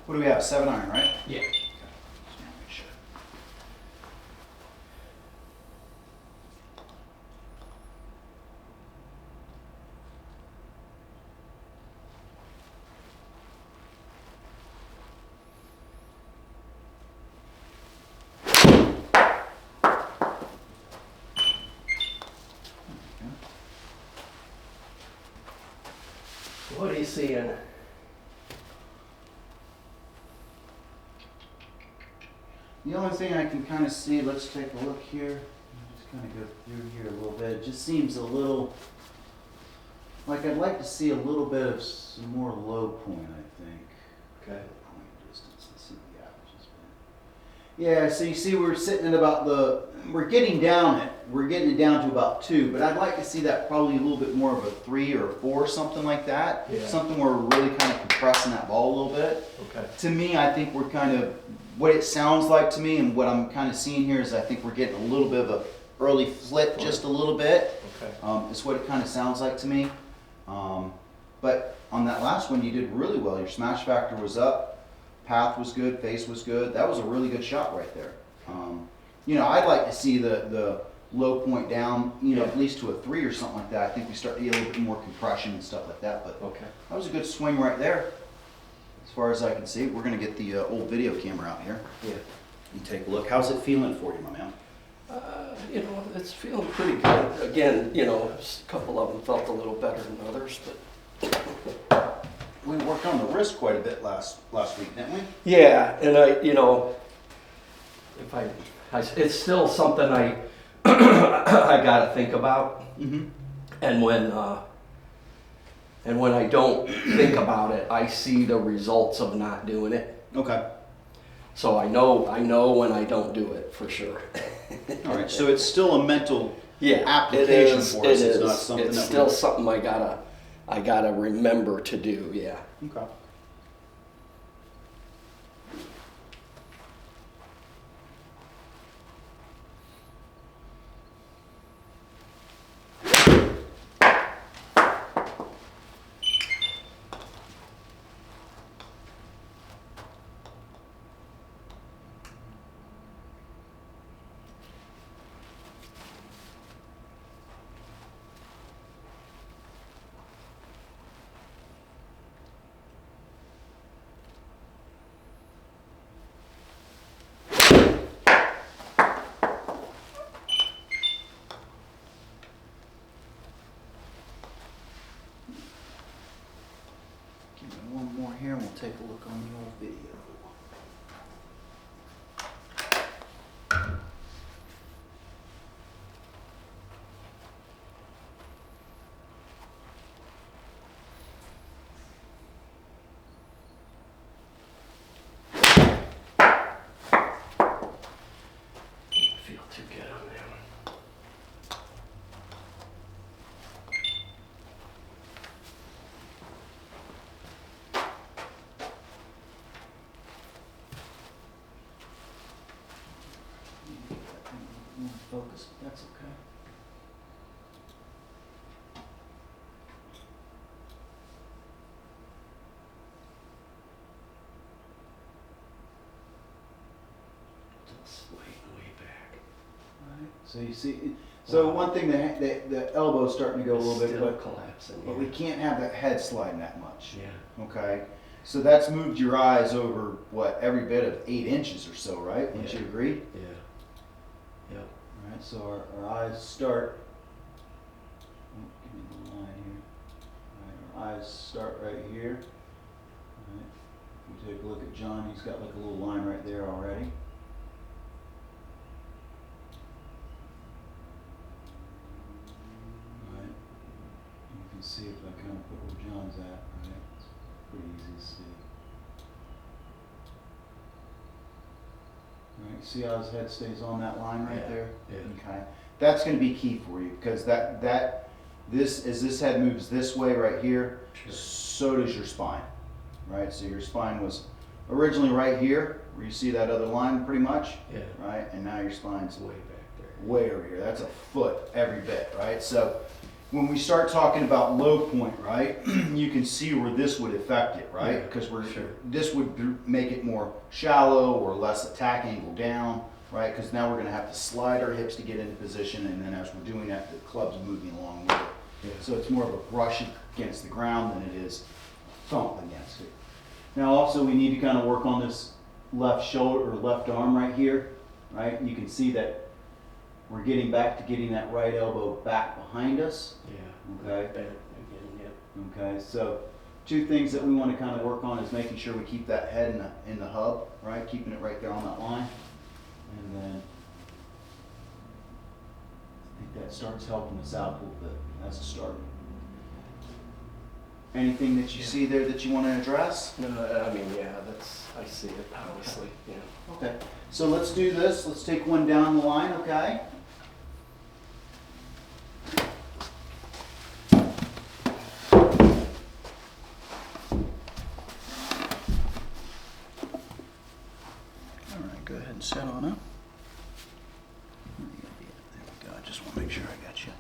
What do we have, 7 iron, right? Yeah. Okay. Just wanna make sure. What are you seeing? The only thing I can kind of see, let's take a look here. Just kind of go through here a little bit. It just seems a little, like I'd like to see a little bit of some more low point, I think. Okay. Point distance, let's see what the average has been. Yeah, so you see we're sitting at about we're getting it down to about 2, but I'd like to see that probably a little bit more of a 3 or a 4, something like that. Yeah. Something where we're really kind of compressing that ball a little bit. Okay. To me, I think we're kind of, what it sounds like to me and what I'm kind of seeing here is I think we're getting a little bit of a early flip, just a little bit. Okay. Is what it kind of sounds like to me. But on that last one, you did really well. Your smash factor was up, path was good, face was good. That was a really good shot right there. You know, I'd like to see the low point down, you know, Yeah. at least to a 3 or something like that. I think we start to get a little bit more compression and stuff like that. But Okay. that was a good swing right there. As far as I can see, we're going to get the old video camera out here Yeah. and take a look. How's it feeling for you, my man? You know, it's feeling pretty good. Again, you know, a couple of them felt a little better than others, but We worked on the wrist quite a bit last week, didn't we? yeah. And you know, if it's still something I I got to think about. Mm-hmm. And when I don't think about it, I see the results of not doing it. Okay. So I know when I don't do it for sure. All right. So it's still a mental Yeah, application it is. for us. It It's is. not something It's that still something I gotta remember to do. Yeah. Okay. Give me one more here and we'll take a look on the old video. Don't feel too good on that one. Focus, but that's okay. Just way back. All right. So you see, so one thing, the elbow's starting to go a little bit, Still but collapsing. but we can't have that head sliding that much. Yeah. Okay. So that's moved your eyes over what, every bit of 8 inches or so, right? Wouldn't Yeah. you agree? Yeah. Yep. All right. So our eyes start. Oh, give me the line here. All right, our eyes start right here. All right. If you take a look at John, he's got like a little line right there already. All right. You can see if I kind of put where John's at. Right. It's pretty easy to see. All right. See how his head stays on that line right Yeah, there? yeah. Okay. That's going to be key for you because as this head moves this way right here, Sure. so does your spine, right? So your spine was originally right here, where you see that other line pretty much, Yeah. right? And now your spine's Way back there. way over here. That's a foot every bit, right? So when we start talking about low point, right, you can see where this would affect it, right? Yeah, Because sure. this would make it more shallow or less attack angle down, right? Because now we're going to have to slide our hips to get into position, and then as we're doing that, the club's moving along with it. Yeah. So it's more of a brush against the ground than it is thump against it. Now also we need to kind of work on this left shoulder or left arm right here, right? You can see that we're getting back to getting that right elbow back behind us. Yeah. Okay. Bent again, yeah. Okay, so two things that we want to kind of work on is making sure we keep that head in the hub, right? Keeping it right there on that line. And then I think that starts helping us out a little bit as a start. Anything that you Yeah. see there that you want to address? No, I mean, yeah, I see it, obviously, yeah. Okay, so let's do this. Let's take one down the line, okay? All right, go ahead and set on up. Where are you gonna be at? There we go. I just want to make sure I got you.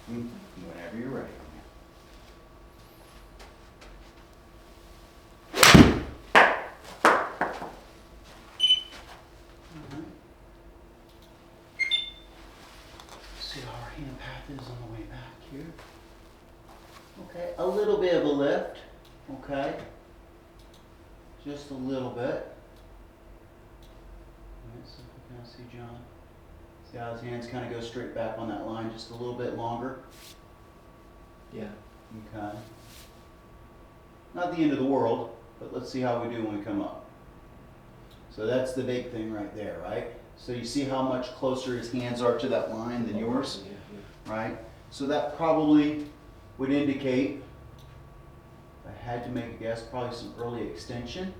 Whenever you're ready. See how our hand path is on the way back here. Okay, a little bit of a lift. Okay, just a little bit. Alright, so if you kind of see John. See how his hands kind of go straight back on that line just a little bit longer? Yeah. Okay. Not the end of the world, but let's see how we do when we come up. So that's the big thing right there, right? So you see how much closer his hands are to that line than yours, Yeah, yeah. right? So that probably would indicate, if I had to make a guess, probably some early extension,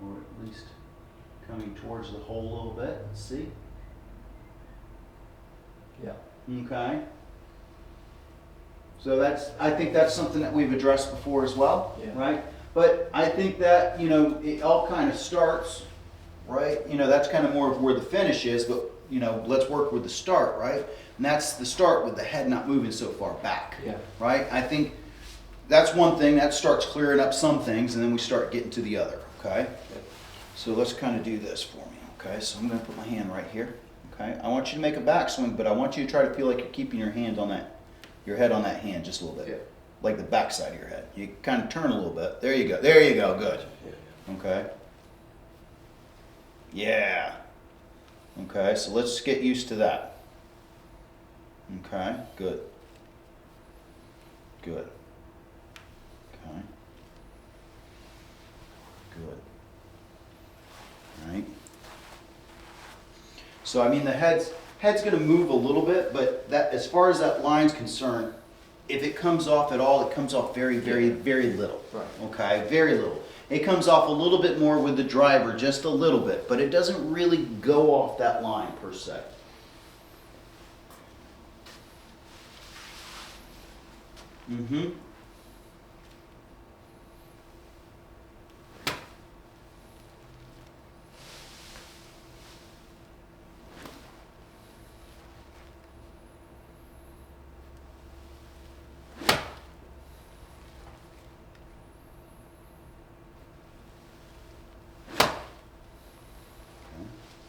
or at least coming towards the hole a little bit. Let's see. Yeah. Okay. So I think that's something that we've addressed before as well, Yeah. right? But I think that, it all kind of starts, right? That's kind of more of where the finish is, but, let's work with the start, right? And that's the start with the head not moving so far back, Yeah. right? I think that's one thing that starts clearing up some things, and then we start getting to the other, okay? So let's kind of do this for me, okay? So I'm going to put my hand right here, okay? I want you to make a backswing, but I want you to try to feel like you're keeping your head on that hand just a little bit. Yeah. Like the back side of your head. You kind of turn a little bit. There you go. There you go. Good. Yeah. Okay. Yeah. Okay, so let's get used to that. Okay, good. Good. Okay. Good. All right. So I mean the head's going to move a little bit, but that as far as that line's concerned, if it comes off at all, it comes off very, very, very little. Right. Okay, very little. It comes off a little bit more with the driver, just a little bit, but it doesn't really go off that line per se. Mm-hmm.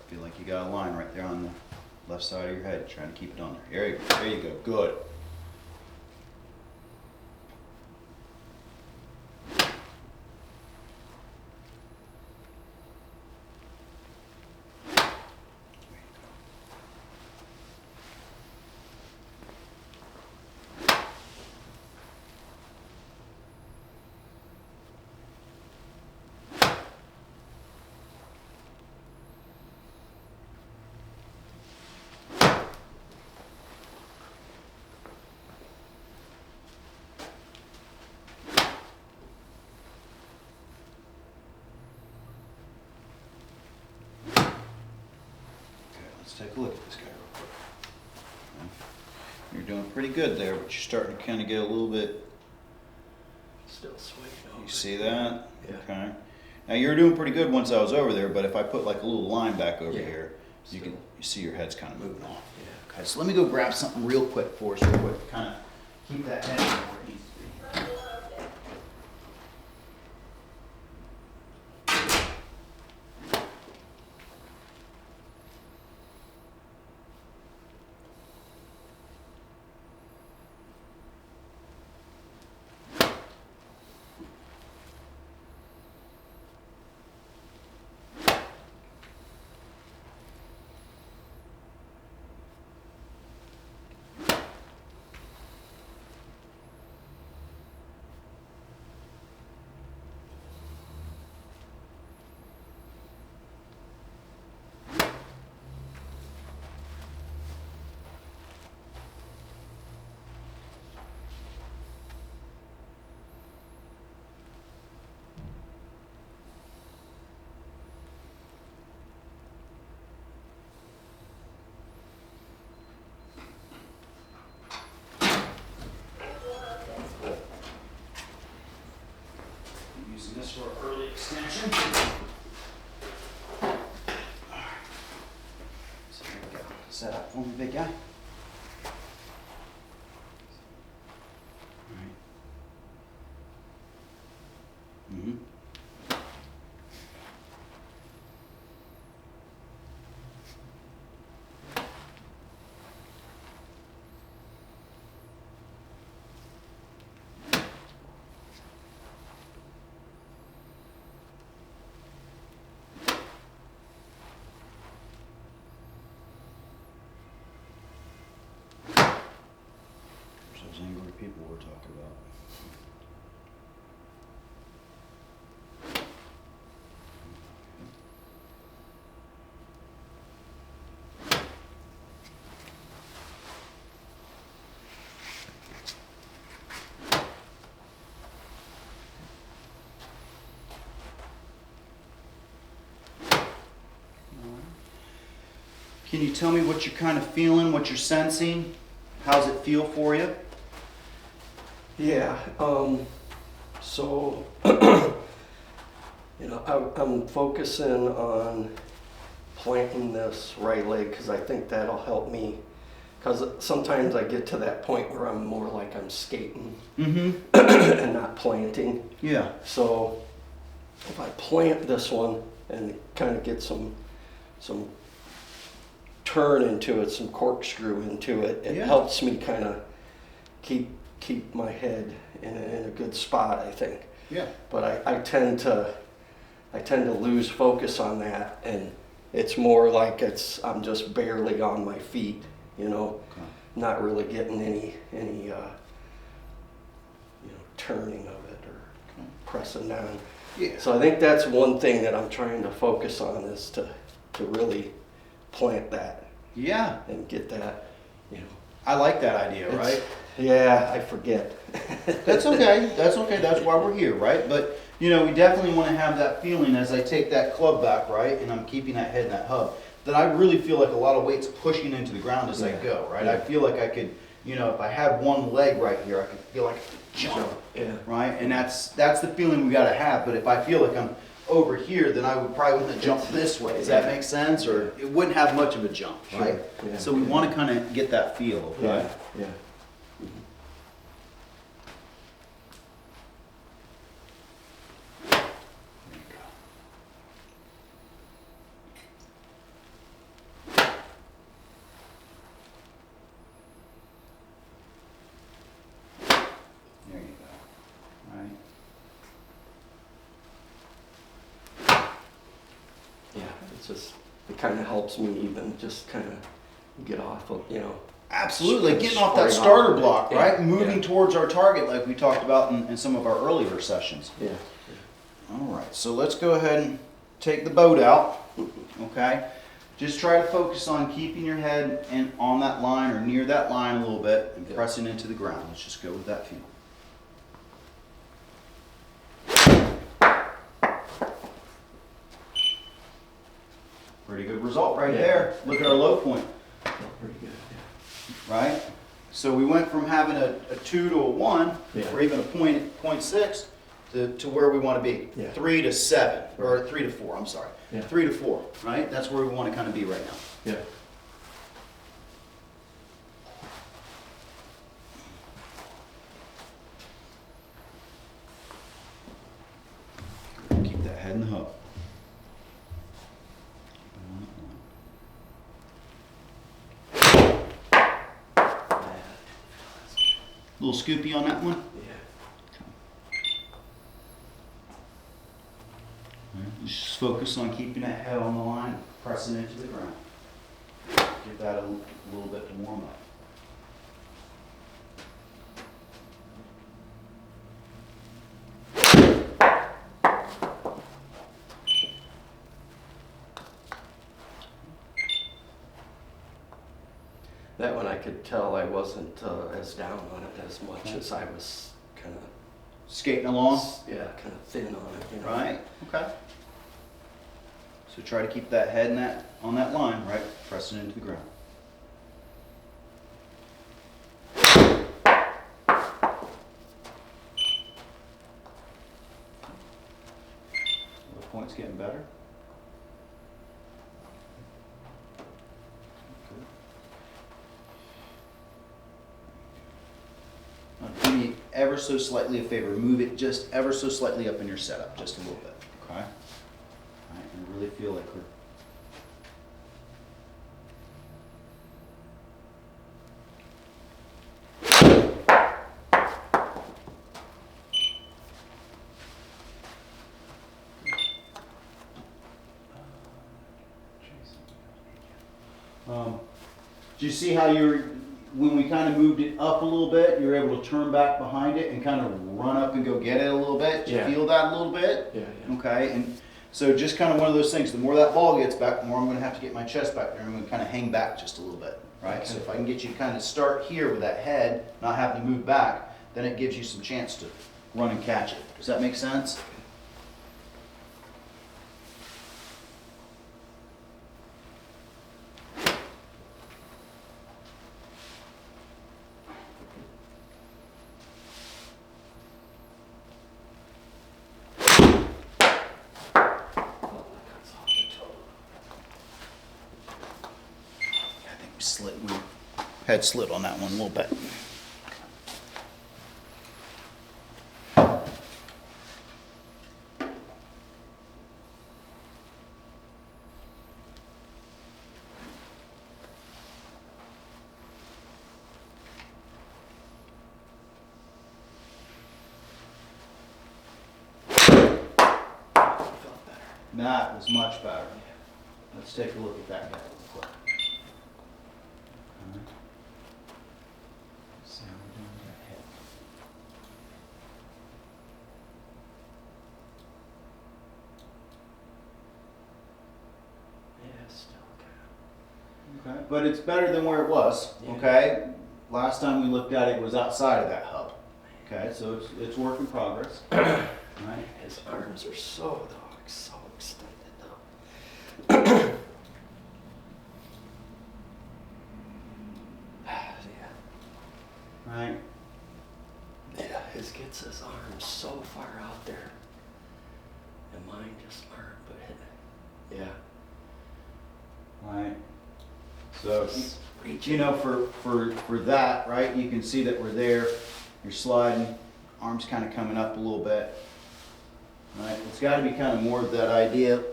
Feel like you got a line right there on the left side of your head, trying to keep it on there. There you go. There you go. Good. Let's take a look at this guy real quick. You're doing pretty good there, but you're starting to kind of get a little bit still swinging over. You see that? Yeah. Okay. Now you were doing pretty good once I was over there, but if I put like a little line back over Yeah. here, you Still. see your head's kind of moving off. Yeah. Okay, so let me go grab something real quick for us, real quick, kind of keep that head where it needs to be. Using this for early extension. So here we go. Set up for me, big guy. All right. Mm-hmm. Those angry people we're talking about. Can you tell me what you're kind of feeling, what you're sensing? How's it feel for you? Yeah, so, you know, I'm focusing on planting this right leg because I think that'll help me. Because sometimes I get to that point where I'm more like I'm skating Mm-hmm. and not planting. Yeah. So if I plant this one and kind of get some turn into it, some corkscrew into it, it Yeah. helps me kind of keep my head in a good spot, I think. Yeah. But I tend to lose focus on that, and it's more like I'm just barely on my feet, you know, Okay. not really getting any you know, turning of it or Okay. pressing down. Yeah. So I think that's one thing that I'm trying to focus on is to really plant that Yeah. and get that, you know. I like that idea, It's- right? Yeah, I forget. That's okay. That's okay. That's why we're here, right? But you know, we definitely want to have that feeling as I take that club back, right, and I'm keeping that head in that hub, that I really feel like a lot of weight's pushing into the ground as I Yeah. go, right? Yeah. I feel like I could, you know, if I had one leg right here, I could feel like I could jump, Yeah. right? And that's the feeling we got to have. But if I feel like I'm over here, then I would probably want to jump this way. Does that make sense? Or it wouldn't have much of a jump, right? Sure. Yeah. So we want to kind of get that feel, okay? Yeah, yeah. There you go. Right. Yeah, it's just, it kind of helps me even just kind of get off of, you know. Absolutely, Just getting off that spring starter off. block, Yeah, right? Moving yeah. towards our target like we talked about in some of our earlier sessions. Yeah. All right, so let's go ahead and take the boat out, okay? Just try to focus on keeping your head on that line or near that line a little bit and Yeah. pressing into the ground. Let's just go with that feel. Pretty good result right Yeah. there. Look at our low point. Felt pretty good, Right? So we went from having a 2 to a 1, Yeah. or even a point 0.6, to where we want to be. Yeah. 3 to 7, or 3 to 4, I'm sorry. Yeah. 3 to 4, right? That's where we want to kind of be right now. Yeah. Keep that head in the hub. Little scoopy on that one. Just focus on keeping that head on the line, pressing it to the ground. Give that a little bit to warm up. That one I could tell I wasn't as down on it as much as I was kind of, Skating along. yeah, kind of thin on it. You know? Right, okay. So try to keep that head on that line, right? Pressing into the ground. The point's getting better. Now, do me ever so slightly a favor. Move it just ever so slightly up in your setup, just a little bit, okay? All right, and really feel like we're... do you see how when we kind of moved it up a little bit, you're able to turn back behind it and kind of run up and go get it a little bit? Do you Yeah. feel that a little bit? Yeah, yeah. Okay, and so just kind of one of those things, the more that ball gets back, the more I'm going to have to get my chest back there. I'm going to kind of hang back just a little bit, right? Okay. So if I can get you to kind of start here with that head, not having to move back, then it gives you some chance to run and catch it. Does that make sense? I think we head slid on that one a little bit. That was much better. Let's take a look at that guy real quick. Alright. See how we're doing with that head. Yeah, still Okay, but it's better than where it was, Yeah. okay? Last time we looked at it, it was outside of that hub. Okay, so it's work in progress. Right? His arms are so extended though. Yeah. Right? Yeah, his gets his arms so far out there. And mine just aren't, but yeah. Right. So, Just you know, for that, right, you can see that we're there. You're sliding, arms kind of coming up a little bit. Right? It's got to be kind of more of that idea.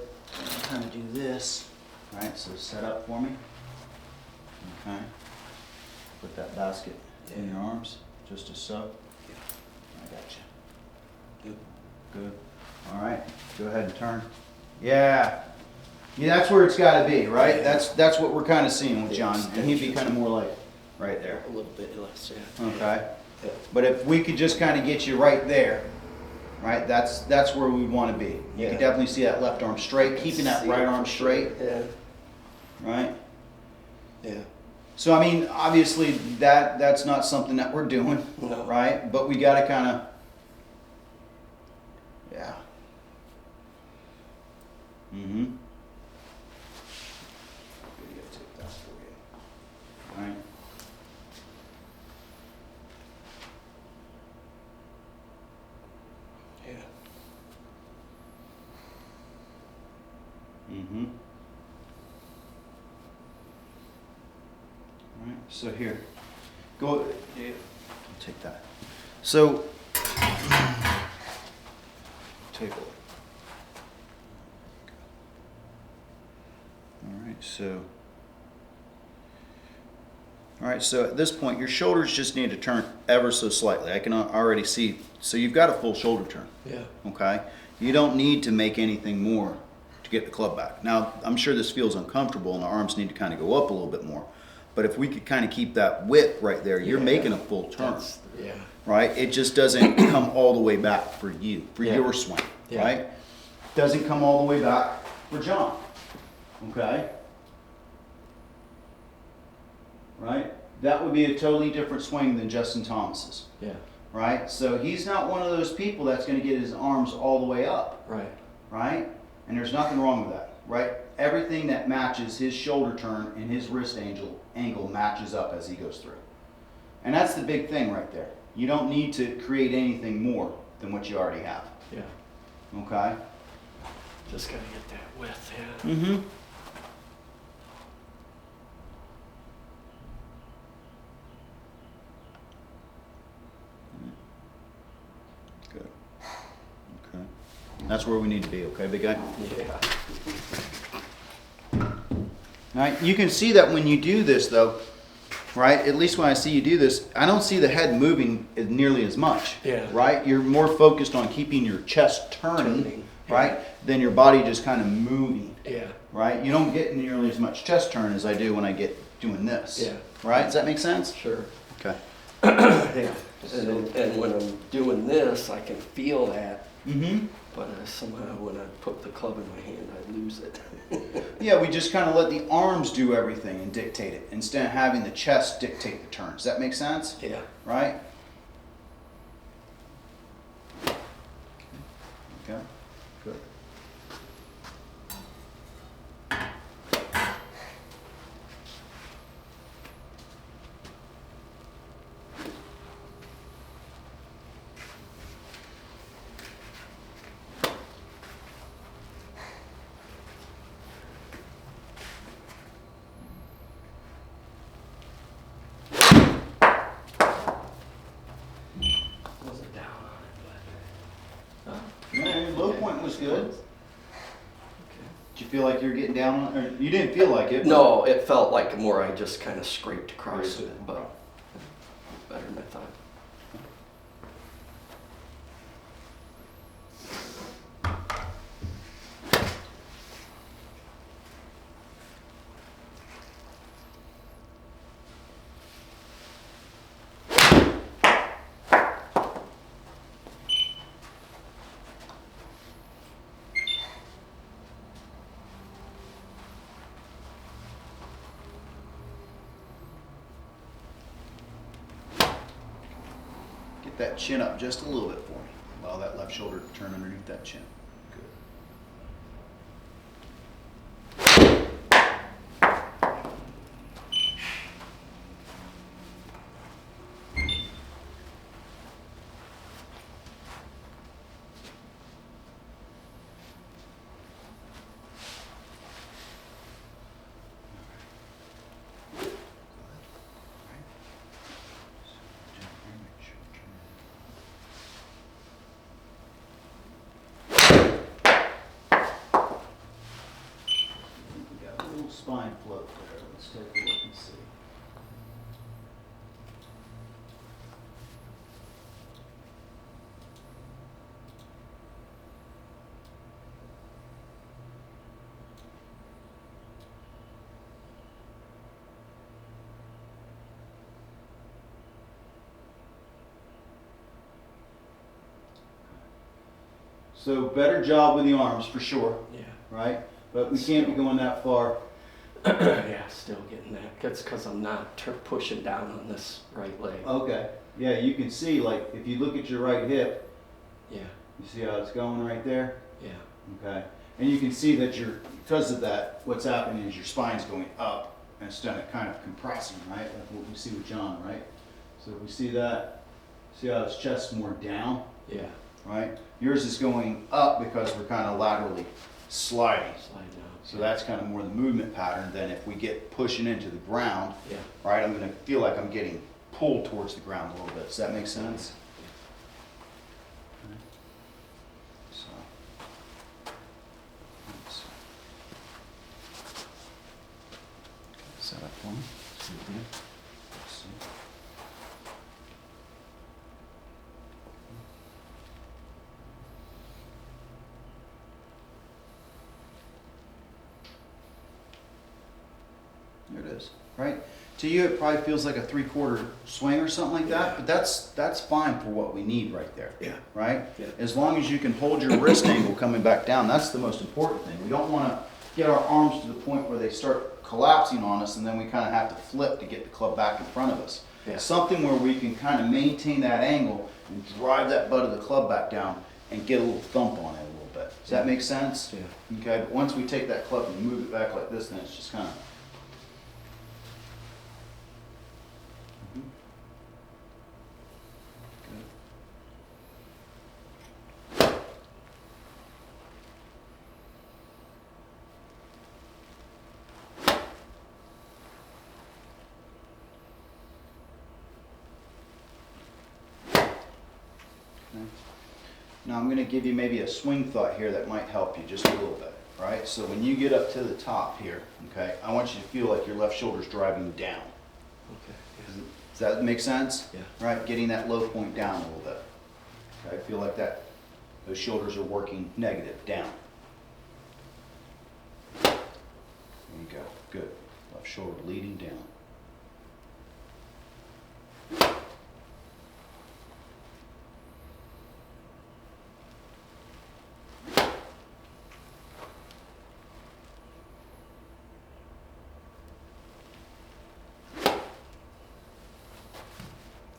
Kind of do this. Right? So set up for me. Okay. Put that basket in your arms, just as so. I got you. Good. All right. Go ahead and turn. Yeah. Yeah, that's where it's got to be, right? That's what we're kind of seeing with John, and he'd be kind of more like right there. A little bit less, yeah. Okay. Yeah. But if we could just kind of get you right there, right? That's where we want to be. You Yeah. can definitely see that left arm straight, keeping that See right it arm for sure. straight, Yeah. right? Yeah. So I mean, obviously that's not something that we're doing, No. right? But we got to kind of, yeah. Mm-hmm. Right. Yeah. So here, go, yeah, I'll take that. So, take a look. All right, so at this point, your shoulders just need to turn ever so slightly. I can already see, so you've got a full shoulder turn. Yeah. Okay? You don't need to make anything more to get the club back. Now, I'm sure this feels uncomfortable and the arms need to kind of go up a little bit more. But if we could kind of keep that width right there, you're making a full turn. Yeah. Right? It just doesn't come all the way back for you, for Yeah. your swing. Yeah. Right? Doesn't come all the way back for John. Okay? Right? That would be a totally different swing than Justin Thomas's. Yeah. Right? So he's not one of those people that's going to get his arms all the way up. Right. Right? And there's nothing wrong with that. Right? Everything that matches his shoulder turn and his wrist angle matches up as he goes through. And that's the big thing right there. You don't need to create anything more than what you already have. Yeah. Okay? Just gotta get that width, yeah. Mm-hmm. Good. Okay. That's where we need to be, okay, big guy? Yeah. All right, you can see that when you do this though, right? At least when I see you do this, I don't see the head moving nearly as much. Yeah. Right? You're more focused on keeping your chest turning, yeah. right? Than your body just kind of moving. Yeah. Right? You don't get nearly as much chest turn as I do when I get doing this. Yeah. Right? Does that make sense? Sure. Okay. Yeah. And when I'm doing this, I can feel that, Mm-hmm. but somehow when I put the club in my hand, I lose it. Yeah, we just kind of let the arms do everything and dictate it instead of having the chest dictate the turn. Does that make sense? Yeah. Right? Okay, good. Wasn't down on it, but. Yeah, your low point was good. Okay. Did you feel like you're getting down on it? Or you didn't feel like it. but- No, it felt like more I just kind of scraped across Scraped it, it. but better than I thought. Get that chin up just a little bit for me. Allow that left shoulder to turn underneath that chin. Good. We got a little spine float there. Let's take a look and see. So better job with the arms for sure, Yeah. right? But we can't be going that far. Yeah, still getting that. That's because I'm not pushing down on this right leg. Okay. Yeah, you can see, like, if you look at your right hip, Yeah. you see how it's going right there? Yeah. Okay. And you can see that because of that, what's happening is your spine's going up and instead of kind of compressing, right? Like what we see with John, right? So if we see that, see how his chest's more down, Yeah. right? Yours is going up because we're kind of laterally sliding. Slide down. So that's kind of more the movement pattern than if we get pushing into the ground, Yeah. right? I'm gonna feel like I'm getting pulled towards the ground a little bit. Does that make sense? So, let's set up for me. Let's see. There it is, right? To you, it probably feels like a 3/4 swing or something like that, but that's fine for what we need right there. Yeah. Right? Yeah. As long as you can hold your wrist angle coming back down, that's the most important thing. We don't want to get our arms to the point where they start collapsing on us and then we kind of have to flip to get the club back in front of us. Yeah. Something where we can kind of maintain that angle and drive that butt of the club back down and get a little thump on it a little bit. Does that make sense? Yeah. Okay, but once we take that club and move it back like this, then it's just kind of. Now I'm going to give you maybe a swing thought here that might help you just a little bit, right? So when you get up to the top here, okay, I want you to feel like your left shoulder's driving down. Okay. Does that make sense? Yeah. Right, getting that low point down a little bit. Okay, feel like those shoulders are working negative, down. There you go, good. Left shoulder leading down.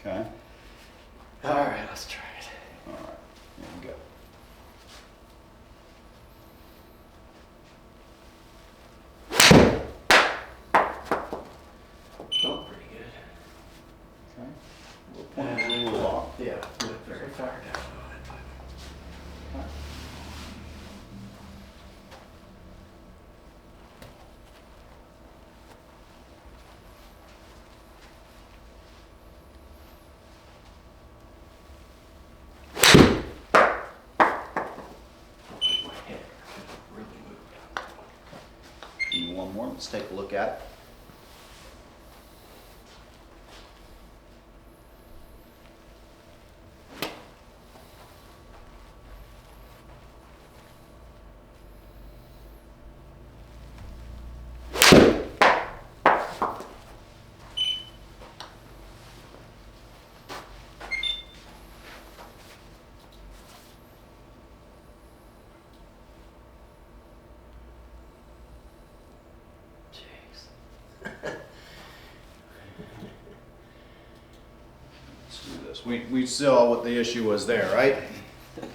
Okay. All right, let's try it. All right. There you go. Oh, pretty good. Okay. A little point, a little off. Yeah, went very far down on it. Okay. My head really moved. Give me one more. Let's take a look at it. Jeez. Let's do this. We saw what the issue was there, right?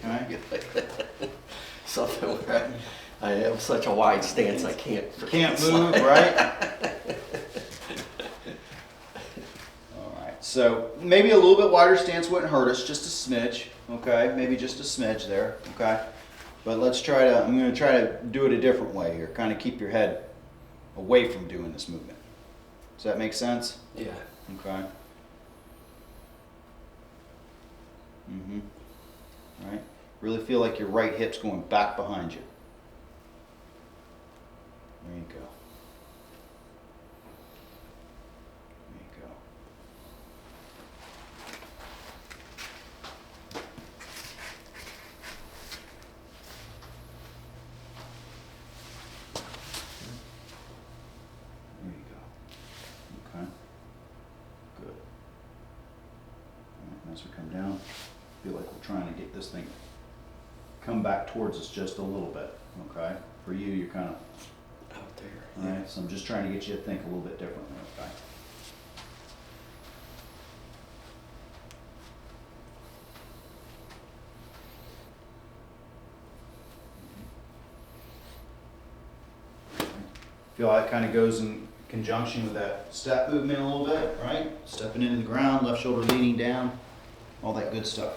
Okay. Something where I have such a wide stance I can't. Can't move, right? All right. So maybe a little bit wider stance wouldn't hurt us, just a smidge. Okay, maybe just a smidge there. Okay. But let's try to. I'm going to try to do it a different way here. Kind of keep your head away from doing this movement. Does that make sense? Yeah. Okay. Mm-hmm. All right. Really feel like your right hip's going back behind you. There you go. There you go. There you go. Okay. Good. All right, as we come down, feel like we're trying to get this thing come back towards us just a little bit. Okay. For you, you're kind of Out there. all right. So I'm just trying to get you to think a little bit differently. Okay. Feel how it kind of goes in conjunction with that step movement a little bit, right? Stepping into the ground, left shoulder leaning down, all that good stuff.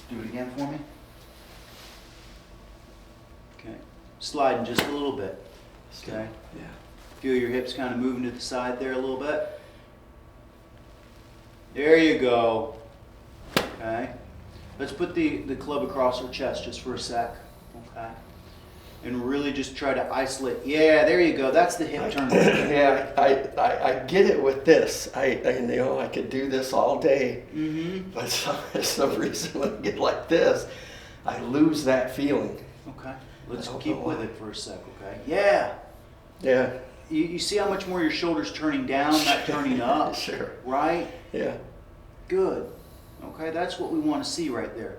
Do it again for me. Okay. Sliding just a little bit. Okay. Yeah. Feel your hips kind of moving to the side there a little bit. There you go. Okay. Let's put the club across our chest just for a sec. Okay. And really just try to isolate. Yeah, there you go. That's the hip turn. Yeah, I get it with this. I know I could do this all day, but for some reason when I get like this, I lose that feeling. Okay. Let's I don't keep know with why. it for a sec, okay? Yeah. Yeah. You see how much more your shoulders turning down, not turning up? Sure. Right? Yeah. Good. Okay, that's what we want to see right there.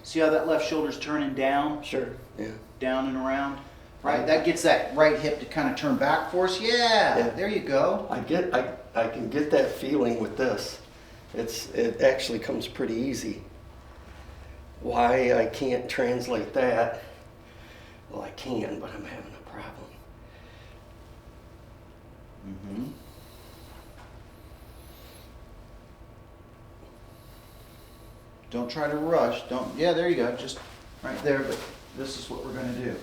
See how that left shoulder's turning down? Sure. Yeah. Down and around? Right? That gets that right hip to kind of turn back for us. Yeah. Yeah. There you go. I can get that feeling with this. It actually comes pretty easy. Why I can't translate that? Well, I can, but I'm having a problem. Mm-hmm. Don't try to rush. Don't. Yeah, there you go. Just right there, but this is what we're going to do.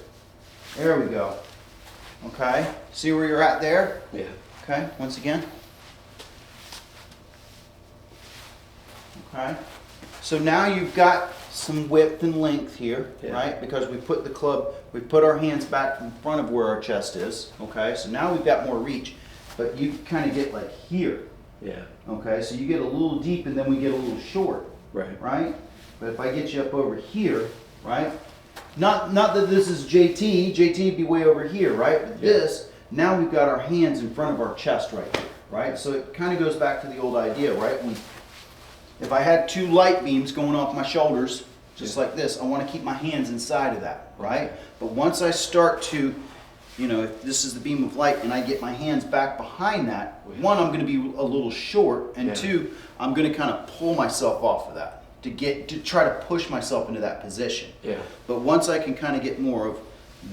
There we go. Okay. See where you're at there? Yeah. Okay. Once again. Okay. So now you've got some width and length here, Yeah. right? Because we put our hands back in front of where our chest is. Okay. So now we've got more reach, but you kind of get like here. Yeah. Okay. So you get a little deep and then we get a little short. Right. Right? But if I get you up over here, right? Not that this is JT. JT would be way over here, right? But this, now we've got our hands in front of our chest right here, right? So it kind of goes back to the old idea, right? If I had two light beams going off my shoulders, just like this, I want to keep my hands inside of that, right? But once I start to, if this is the beam of light and I get my hands back behind that, one, I'm going to be a little short, and two, I'm going to kind of pull myself off of that to try to push myself into that position. Yeah. But once I can kind of get more of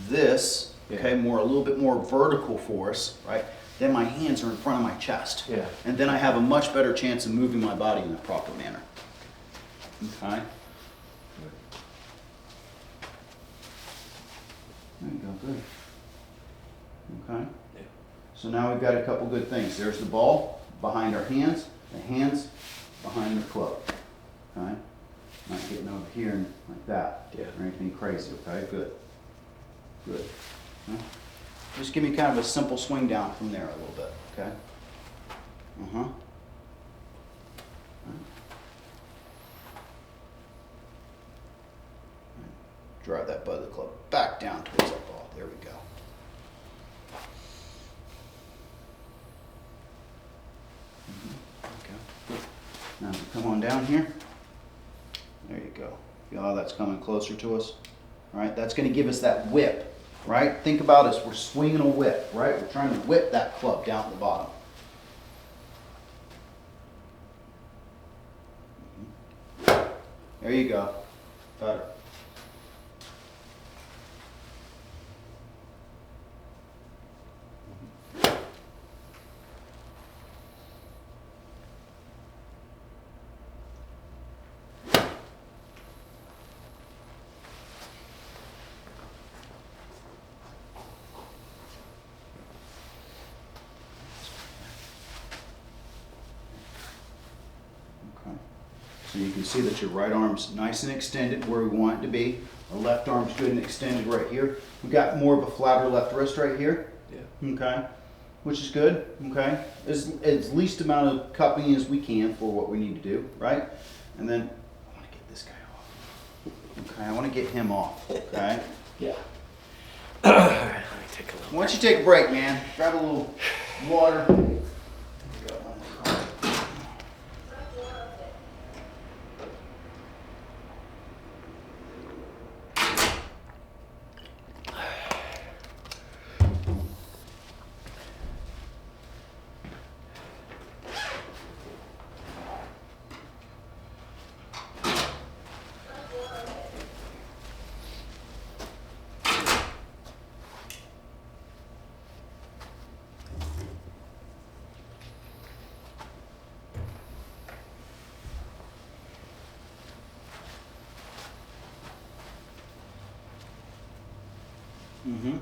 this, okay, a little bit more vertical force, right? Then my hands are in front of my chest. Yeah. And then I have a much better chance of moving my body in the proper manner. Okay. There you go, good. Okay. Yeah. So now we've got a couple good things. There's the ball behind our hands, the hands behind the club. Okay? Not getting over here and like that. Yeah. Or anything crazy, okay? Good. Good. Okay? Just give me kind of a simple swing down from there a little bit, okay? Uh-huh. Drive that butt of the club back down towards that ball. There we go. Okay. Good. Now come on down here. There you go. Feel how that's coming closer to us? All right, that's going to give us that whip, right? Think about us. We're swinging a whip, right? We're trying to whip that club down at the bottom. There you go. Better. So you can see that your right arm's nice and extended where we want it to be. The left arm's good and extended right here. We've got more of a flatter left wrist right here. Yeah. Okay. Which is good. Okay. As least amount of cupping as we can for what we need to do, right? And then I want to get this guy off. Okay. I want to get him off. Okay. Yeah. All right, let me take a little. Why don't you take a break, man? Grab a little water. Mm-hmm.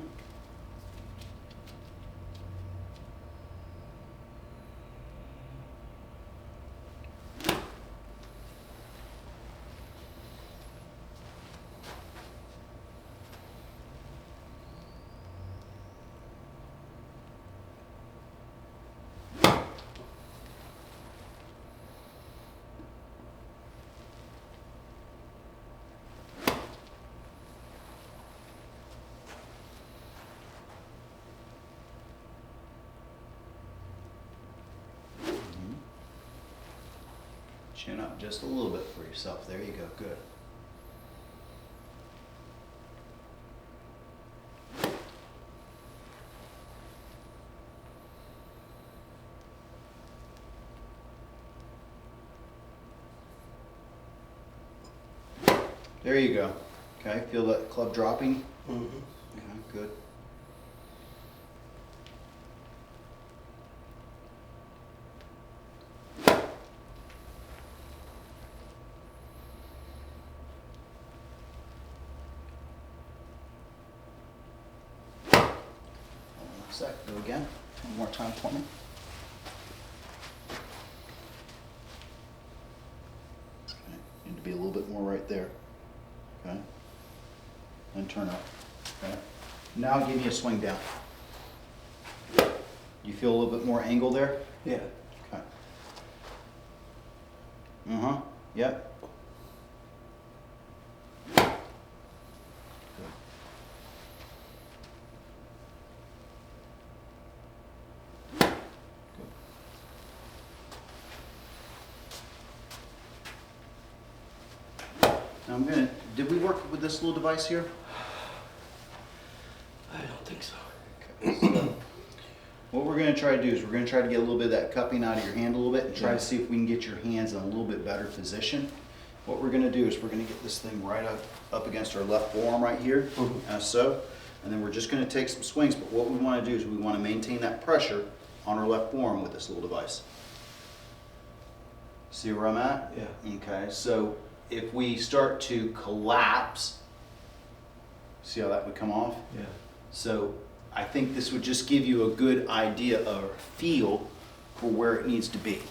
Chin up just a little bit for yourself. There you go. Good. There you go. Okay, feel that club dropping? Mm-hmm. Yeah, good. Hold on a sec, do again. One more time for me. Okay, need to be a little bit more right there. Okay. And turn up. Okay. Now give me a swing down. You feel a little bit more angle there? Yeah. Okay. Uh-huh. Yep. Good. Good. Now did we work with this little device here? I don't think so. Okay, so what we're gonna try to do is we're gonna try to get a little bit of that cupping out of your hand a little bit and try to see if we can get your hands in a little bit better position. What we're gonna do is we're gonna get this thing right up against our left forearm right here, as so. And then we're just gonna take some swings, but what we wanna do is we wanna maintain that pressure on our left forearm with this little device. See where I'm at? Yeah. Okay, so if we start to collapse, see how that would come off? Yeah. So I think this would just give you a good idea or feel for where it needs to be.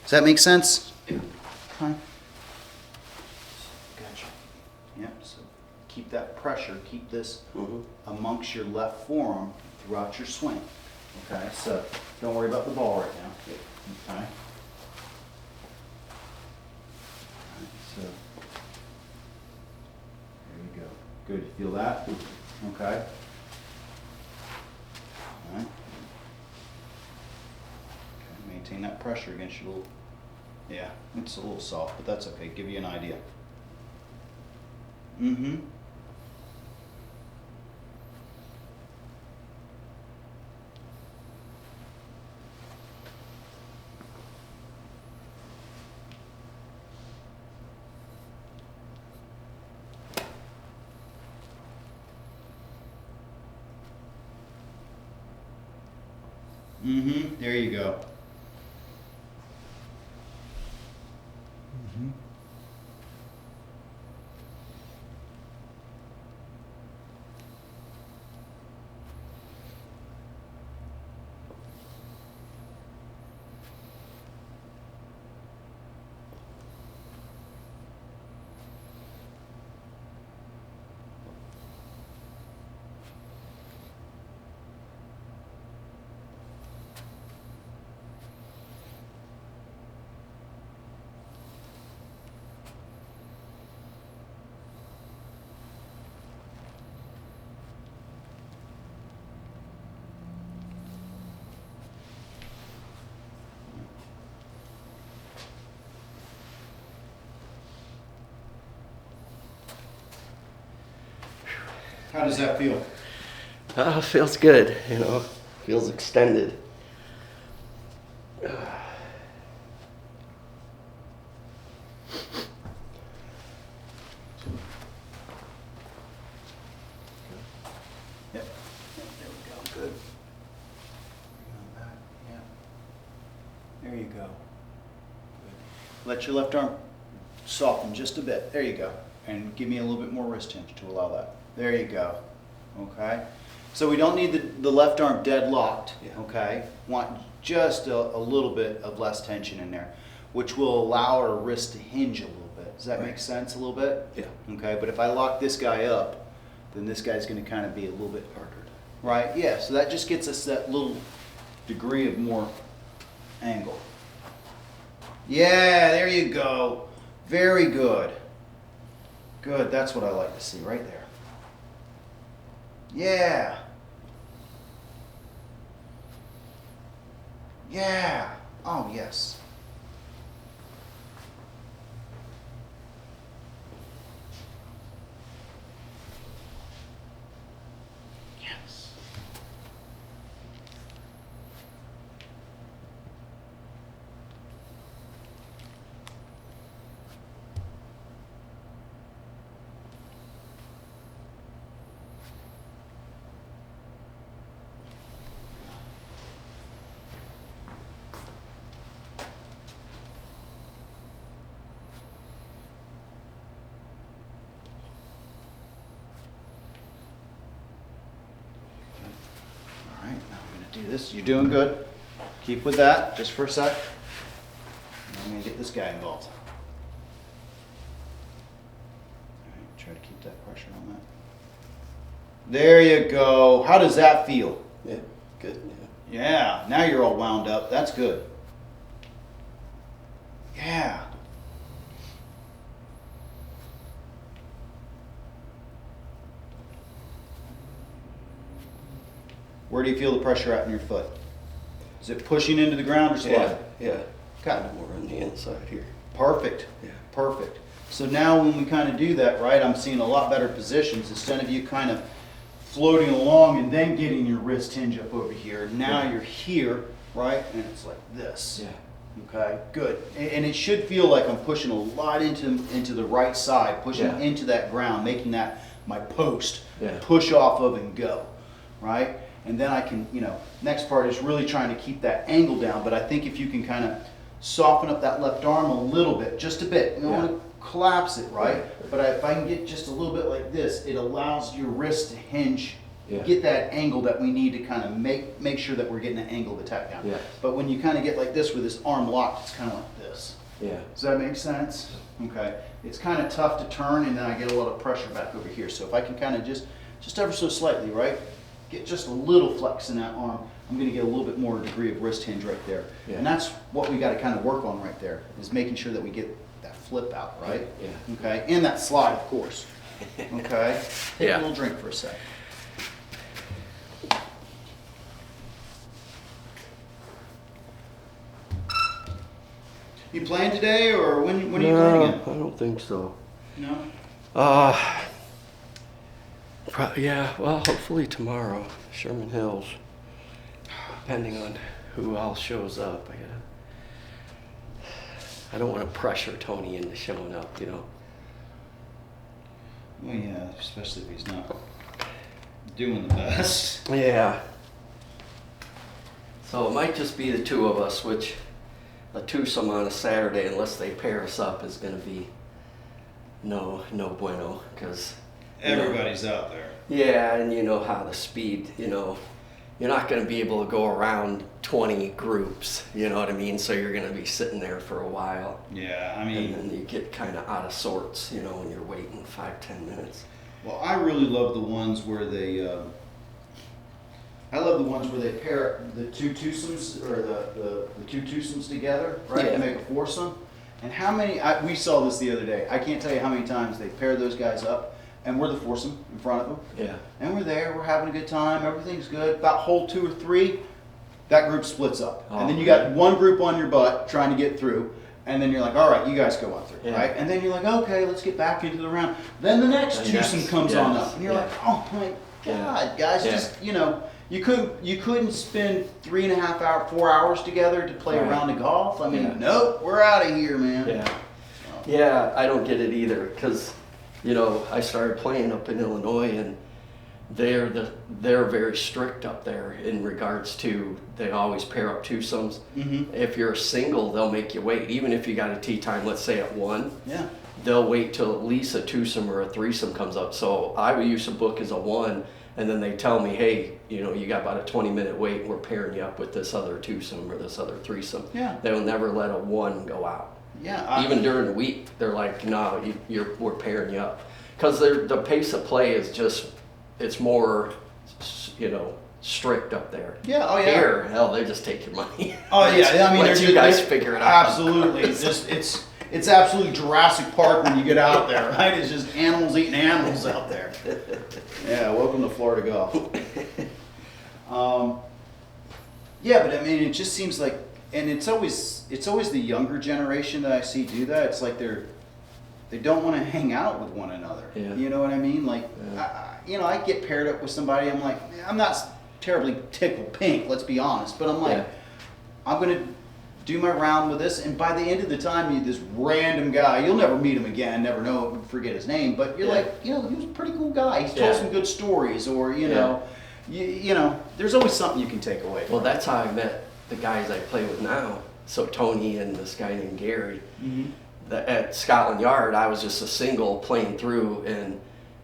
Does that make sense? Yeah. Okay. Gotcha. Yep, so keep that pressure, keep this Mm-hmm. amongst your left forearm throughout your swing. Okay, so don't worry about the ball right now. Okay. Alright, so there you go. Good. Feel that? Okay. All right. Okay. Maintain that pressure against your little. Yeah, it's a little soft, but that's okay. Give you an idea. Mm-hmm. Mm-hmm. There you go. Mm-hmm. How does that feel? Feels good, feels extended. Yep. There we go. Good. Bring on back. Yeah. There you go. Good. Let your left arm soften just a bit. There you go. And give me a little bit more wrist hinge to allow that. There you go. okay? So we don't need the left arm deadlocked, Yeah. okay? Want just a little bit of less tension in there, which will allow our wrist to hinge a little bit. Does that make sense a little bit? Yeah. Okay, but if I lock this guy up, then this guy's gonna kind of be a little bit Harder. right? Yeah, so that just gets us that little degree of more angle. Yeah, there you go. Very good. Good, that's what I like to see right there. Yeah. Yeah. Oh, yes. Yes. All right, now I'm gonna do this. You're doing good. Keep with that, just for a sec. And I'm gonna get this guy involved. All right, try to keep that pressure on that. There you go. How does that feel? Yeah, good. Yeah. Yeah, now you're all wound up. That's good. Yeah. Where do you feel the pressure at in your foot? Is it pushing into the ground or sliding? Yeah. Okay. Kind of more on the inside here. Perfect. Yeah. Perfect. So now when we kind of do that, right, I'm seeing a lot better positions instead of you kind of floating along and then getting your wrist hinge up over here. Now you're here, right, and it's like this. Yeah. Okay, good. And it should feel like I'm pushing a lot into the right side, pushing Yeah. into that ground, making that my post, Yeah. push off of and go, right? And then I can, next part is really trying to keep that angle down, but I think if you can kind of soften up that left arm a little bit, just a bit. You don't want to collapse it, right? But if I can get just a little bit like this, it allows your wrist to hinge, Yeah. get that angle that we need to kind of make sure that we're getting an angle of attack down. Yeah. But when you kind of get like this with this arm locked, it's kind of like this. Yeah. Does that make sense? Okay. It's kind of tough to turn, and then I get a lot of pressure back over here. So if I can kind of just ever so slightly, right? Get just a little flex in that arm, I'm going to get a little bit more degree of wrist hinge right there. Yeah. And that's what we got to kind of work on right there, is making sure that we get that flip out, right? Yeah. Okay. And that slide, of course. Okay. Take Yeah. a little drink for a sec. You playing today, or when are you playing again? I don't think so. No? Yeah, well, hopefully tomorrow, Sherman Hills, depending on who else shows up. I don't want to pressure Tony into showing up, Well, yeah, especially if he's not doing the best. Yeah. So it might just be the two of us, which a twosome on a Saturday, unless they pair us up, is going to be no bueno, because Everybody's out there. yeah, and you know how the speed, you're not going to be able to go around 20 groups, you know what I mean? So you're going to be sitting there for a while. Yeah, I And mean, then you get kind of out of sorts, when you're waiting 5-10 minutes. well, I really love the ones where they, pair the two twosomes, or the two twosomes together, right, Yeah. to make a foursome. And how many, we saw this the other day, I can't tell you how many times they pair those guys up, and we're the foursome in front of them. Yeah. And we're there, we're having a good time, everything's good. About hole 2 or 3, that group splits up. And then you got one group on your butt trying to get through, and then you're like, all right, you guys go on through, Yeah. right? And then you're like, okay, let's get back into the round. Then the next The twosome next, comes on yes, up, and you're yeah. like, oh my God, guys, Yeah. just, you couldn't spend 3.5 hours, 4 hours together to play a Right. round of golf. I mean, Yeah. nope, we're out of here, man. Yeah. Yeah, I don't get it either, because, I started playing up in Illinois, and they're very strict up there in regards to, they always pair up twosomes. Mm-hmm. If you're a single, they'll make you wait. Even if you got a tee time, let's say at 1, Yeah. they'll wait till at least a twosome or a threesome comes up. So I used to book as a 1, and then they tell me, hey, you know, you got about a 20-minute wait, and we're pairing you up with this other twosome or this other threesome. Yeah. They'll never let a one go out. Yeah. Even during the week, they're like, no, we're pairing you up. Because the pace of play is just, it's more, you know, strict up there. Yeah, oh yeah. Here, hell, they just take your money. Oh yeah, I mean, let you guys figure it out. Absolutely, it's absolutely Jurassic Park when you get out there, right? It's just animals eating animals out there. Yeah, welcome to Florida Golf. Yeah, but I mean, it just seems like, and it's always the younger generation that I see do that. It's like they don't want to hang out with one another. Yeah. You know what I mean? Like, you know, I get paired up with somebody. I'm like, I'm not terribly tickled pink, let's be honest, but I'm like, I'm gonna do my round with this, and by the end of the time, this random guy, you'll never meet him again, never know, forget his name, but you're like, you know, he was a pretty cool guy. He's told some good stories, or you know, you know, there's always something you can take away. Well, that's how I met the guys I play with now. So Tony and this guy named Gary. At Scotland Yard, I was just a single playing through, and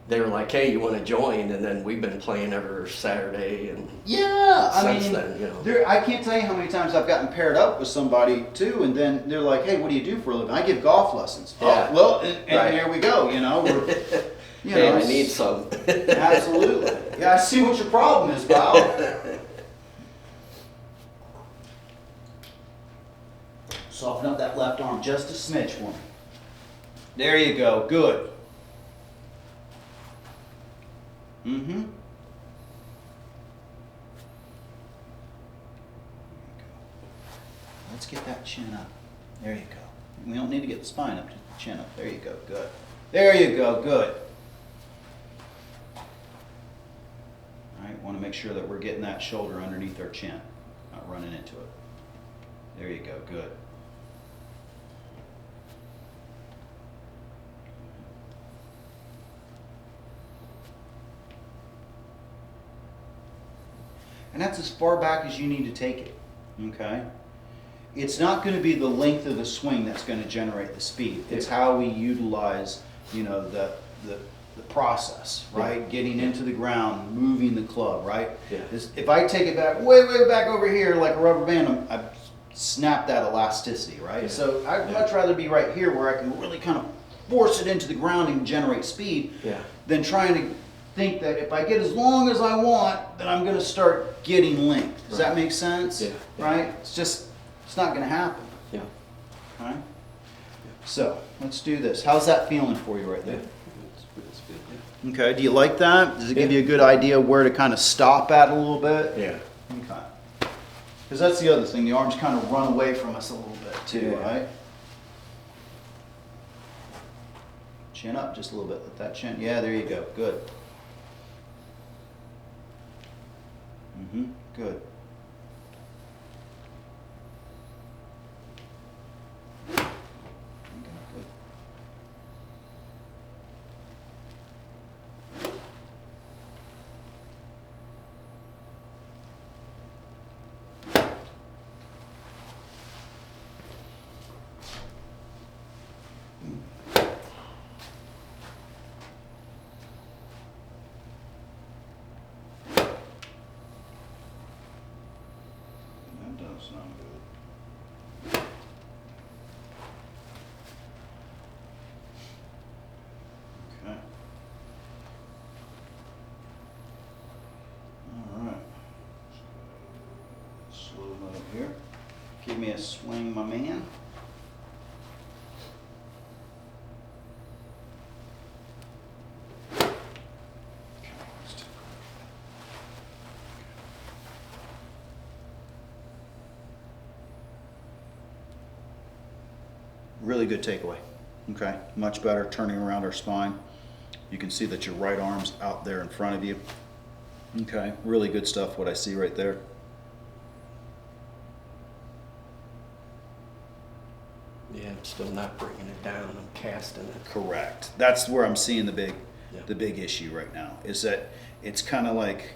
they were like, "Hey, you want to join?" And then we've been playing every Saturday, and since then, you know. I can't tell you how many times I've gotten paired up with somebody too, and then they're like, "Hey, what do you do for a living?" I give golf lessons. Yeah. Oh, well, and there we go. You know, Hey, I need some. Absolutely. Yeah, I see what your problem is, pal. Soften up that left arm just a smidge for me. There you go. Good. Mm-hmm. Let's get that chin up. There you go. We don't need to get the spine up, just the chin up. There you go. Good. There you go. Good. All right. Want to make sure that we're getting that shoulder underneath our chin, not running into it. There you go. Good. And that's as far back as you need to take it, okay? It's not going to be the length of the swing that's going to generate the speed. It's how we utilize, you know, the process, right? Getting into the ground, moving the club, right? Yeah. If I take it back, way back over here like a rubber band, I snap that elasticity, right? Yeah. So I'd much rather be right here where I can really kind of force it into the ground and generate speed than trying to think that if I get as long as I want, then I'm going to start getting length. Does that make sense? Yeah. Right? It's not going to happen. Yeah. All right? So, let's do this. How's that feeling for you right there? It's good, yeah. Okay, do you like that? Does it give you a good idea where to kind of stop at a little bit? Yeah. Okay. Because that's the other thing. The arms kind of run away from us a little bit too, right? Chin up just a little bit. Let that chin. Yeah, there you go. Good. Good. Okay, good. That does sound good. Okay. All right. Slow move here. Give me a swing, my man. Really good takeaway. Okay, much better turning around our spine. You can see that your right arm's out there in front of you. Okay, really good stuff what I see right there. Yeah, I'm still not bringing it down. I'm casting it. Correct. That's where I'm seeing the big issue right now, is that it's kind of like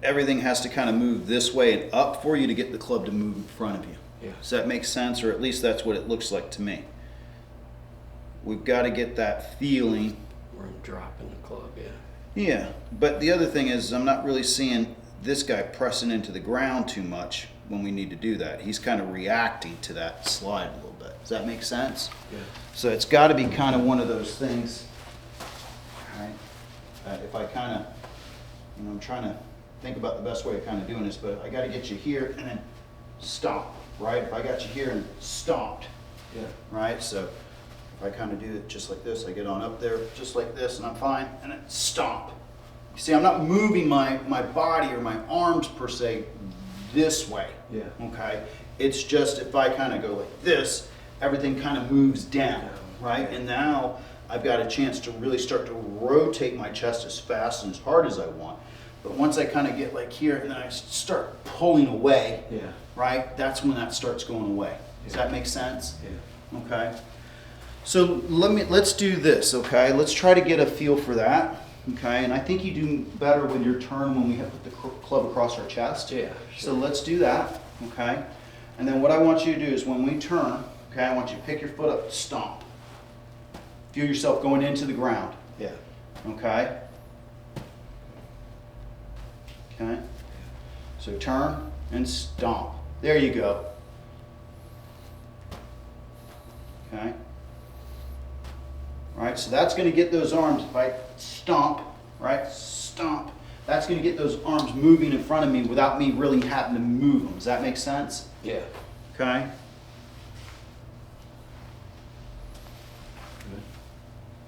everything has to kind of move this way and up for you to get the club to move in front of you. Yeah. Does that make sense? Or at least that's what it looks like to me. We've got to get that feeling where I'm dropping the club, yeah. Yeah, but the other thing is I'm not really seeing this guy pressing into the ground too much when we need to do that. He's kind of reacting to that slide a little bit. Does that make sense? Yeah. So it's got to be kind of one of those things, right? If I kind of, I'm trying to think about the best way of kind of doing this, but I got to get you here and then stomp, right? If I got you here and stomped, Yeah. right? So if I kind of do it just like this, I get on up there just like this and I'm fine, and then stomp. You see, I'm not moving my body or my arms per se this way, Yeah. okay? It's just if I kind of go like this, everything kind of moves down, right? And now I've got a chance to really start to rotate my chest as fast and as hard as I want. But once I kind of get like here and then I start pulling away, Yeah. right? That's when that starts going away. Does that make sense? Yeah. Okay. So let's do this, okay? Let's try to get a feel for that, okay? And I think you do better with your turn when we put the club across our chest. Yeah, So sure. let's do that, okay? And then what I want you to do is when we turn, okay, I want you to pick your foot up, stomp. Feel yourself going into the ground, Yeah. okay? Okay? So turn and stomp. There you go. Okay? Right, so that's going to get those arms, if I stomp, right, stomp, that's going to get those arms moving in front of me without me really having to move them. Does that make sense? Yeah. Okay?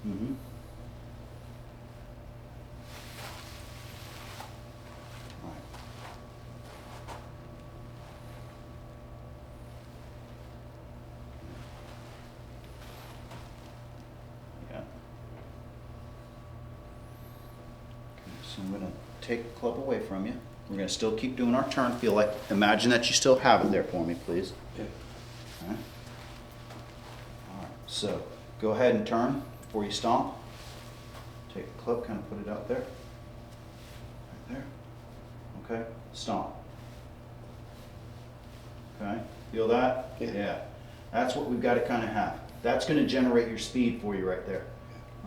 Mm-hmm. Right. Yeah. So I'm going to take the club away from you. We're going to still keep doing our turn. Imagine that you still have it there for me, please. Yeah. Okay. All right. So go ahead and turn before you stomp. Take the club, kind of put it out there. Right there. Okay. Stomp. Okay. Feel that? Yeah. That's what we've got to kind of have. That's going to generate your speed for you right there.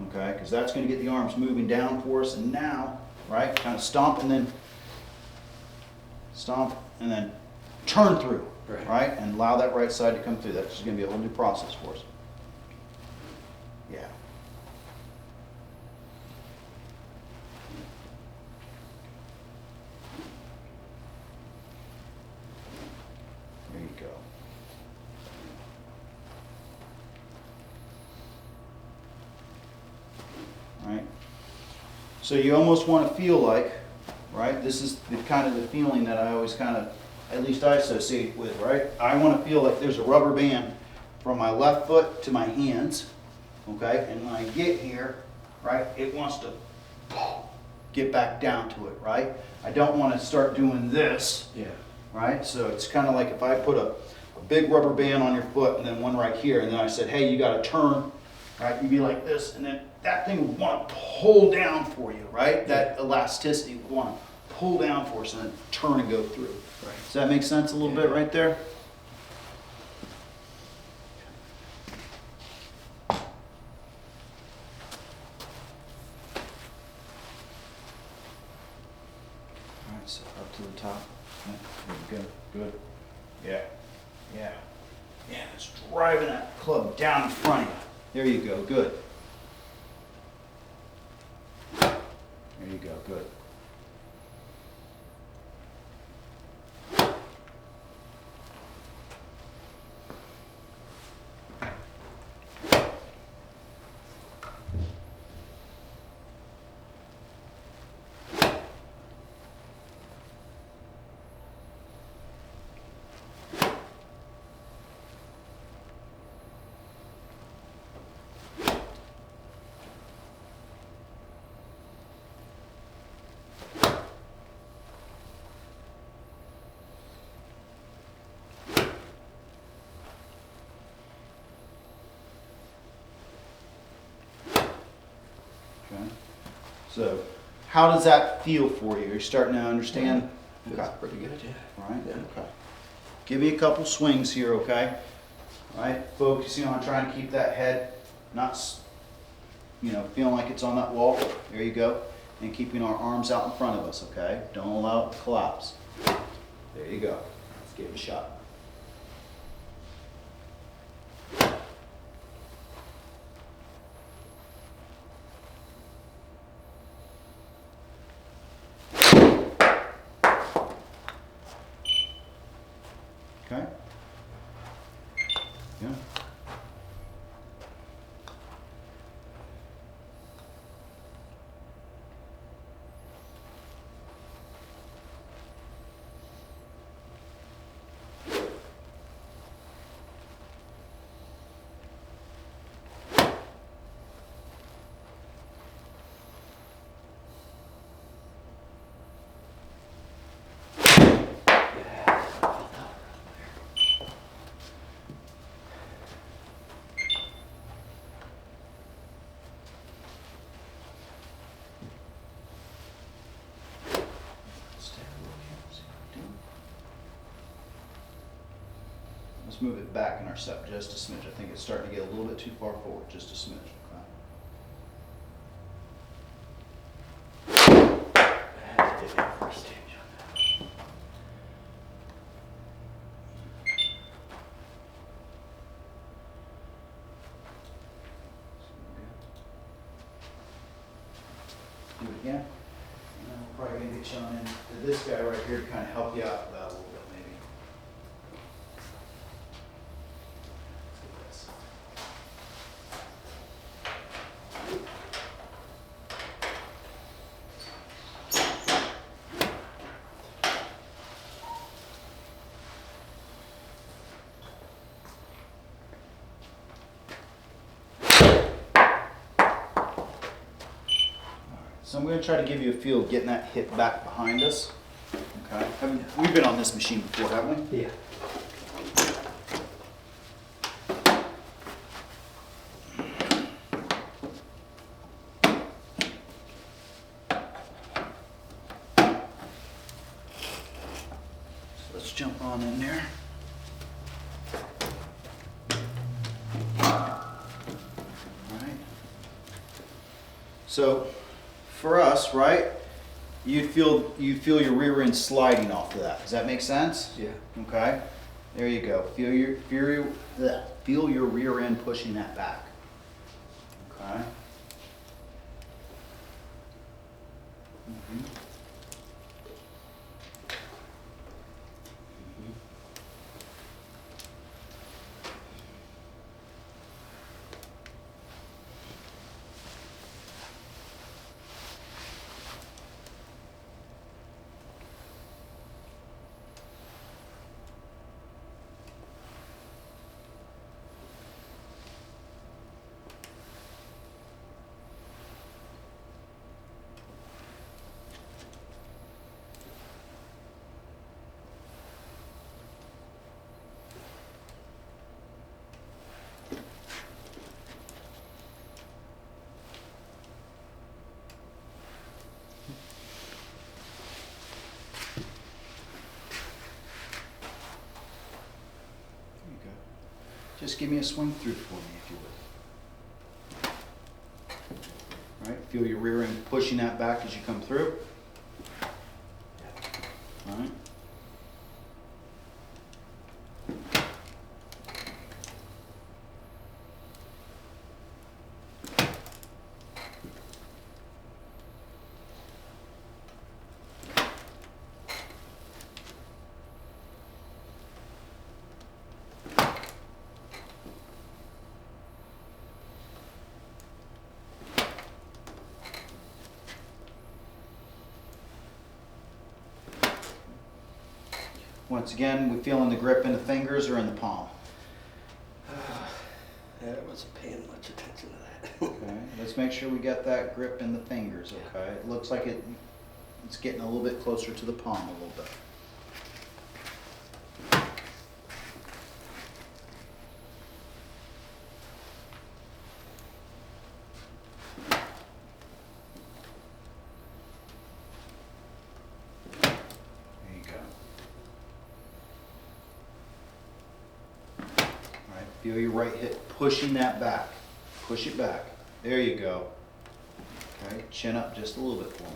Okay, because that's going to get the arms moving down for us. And now, right, kind of stomp and then turn through, Right. And allow that right side to come through. That's just going to be a whole new process for us. Yeah. There you go. Right? So you almost want to feel like, right? This is the kind of the feeling that I always kind of, at least I associate with, right? I want to feel like there's a rubber band from my left foot to my hands, okay? And when I get here, right, it wants to get back down to it, right? I don't want to start doing this, Yeah. right? So it's kind of like if I put a big rubber band on your foot and then one right here, and then I said, hey, you got to turn, right? You'd be like this, and then that thing would want to pull down for you, right? That elasticity would want to pull down for us and then turn and go through. Right. Does that make sense a little bit right there? All right, so up to the top. Yeah, good, good. Yeah, yeah. Yeah, it's driving that club down in front of you. There you go, good. There you go, good. Okay. So, how does that feel for you? Are you starting to understand? Feels pretty good, yeah. All right. Yeah. Okay. Give me a couple swings here, okay? All right. Focusing on trying to keep that head not you know, feeling like it's on that wall. There you go. And keeping our arms out in front of us, okay? Don't allow it to collapse. There you go. Let's give it a shot. Okay? Yeah. Let's move it back in our step just a smidge. I think it's starting to get a little bit too far forward, just a smidge. Do it again. And then we're probably going to get you on into this guy right here to kind of help you out with that a little bit, maybe. Let's do this. So I'm going to try to give you a feel of getting that hip back behind us. Okay. We've been on this machine before, haven't we? Yeah. So let's jump on in there. All right. So for us, right, you feel your rear end sliding off of that. Does that make sense? Yeah. Okay. There you go. Feel your rear end pushing that back. Okay. Mhm. Just give me a swing through for me, if you would. All right, feel your rear end pushing that back as you come through. All right. Once again, we feeling the grip in the fingers or in the palm. I wasn't paying much attention to that. Okay, let's make sure we got that grip in the fingers, okay? It looks like it's getting a little bit closer to the palm a little bit. There you go. All right, feel your right hip pushing that back. Push it back. There you go. Okay, chin up just a little bit for me.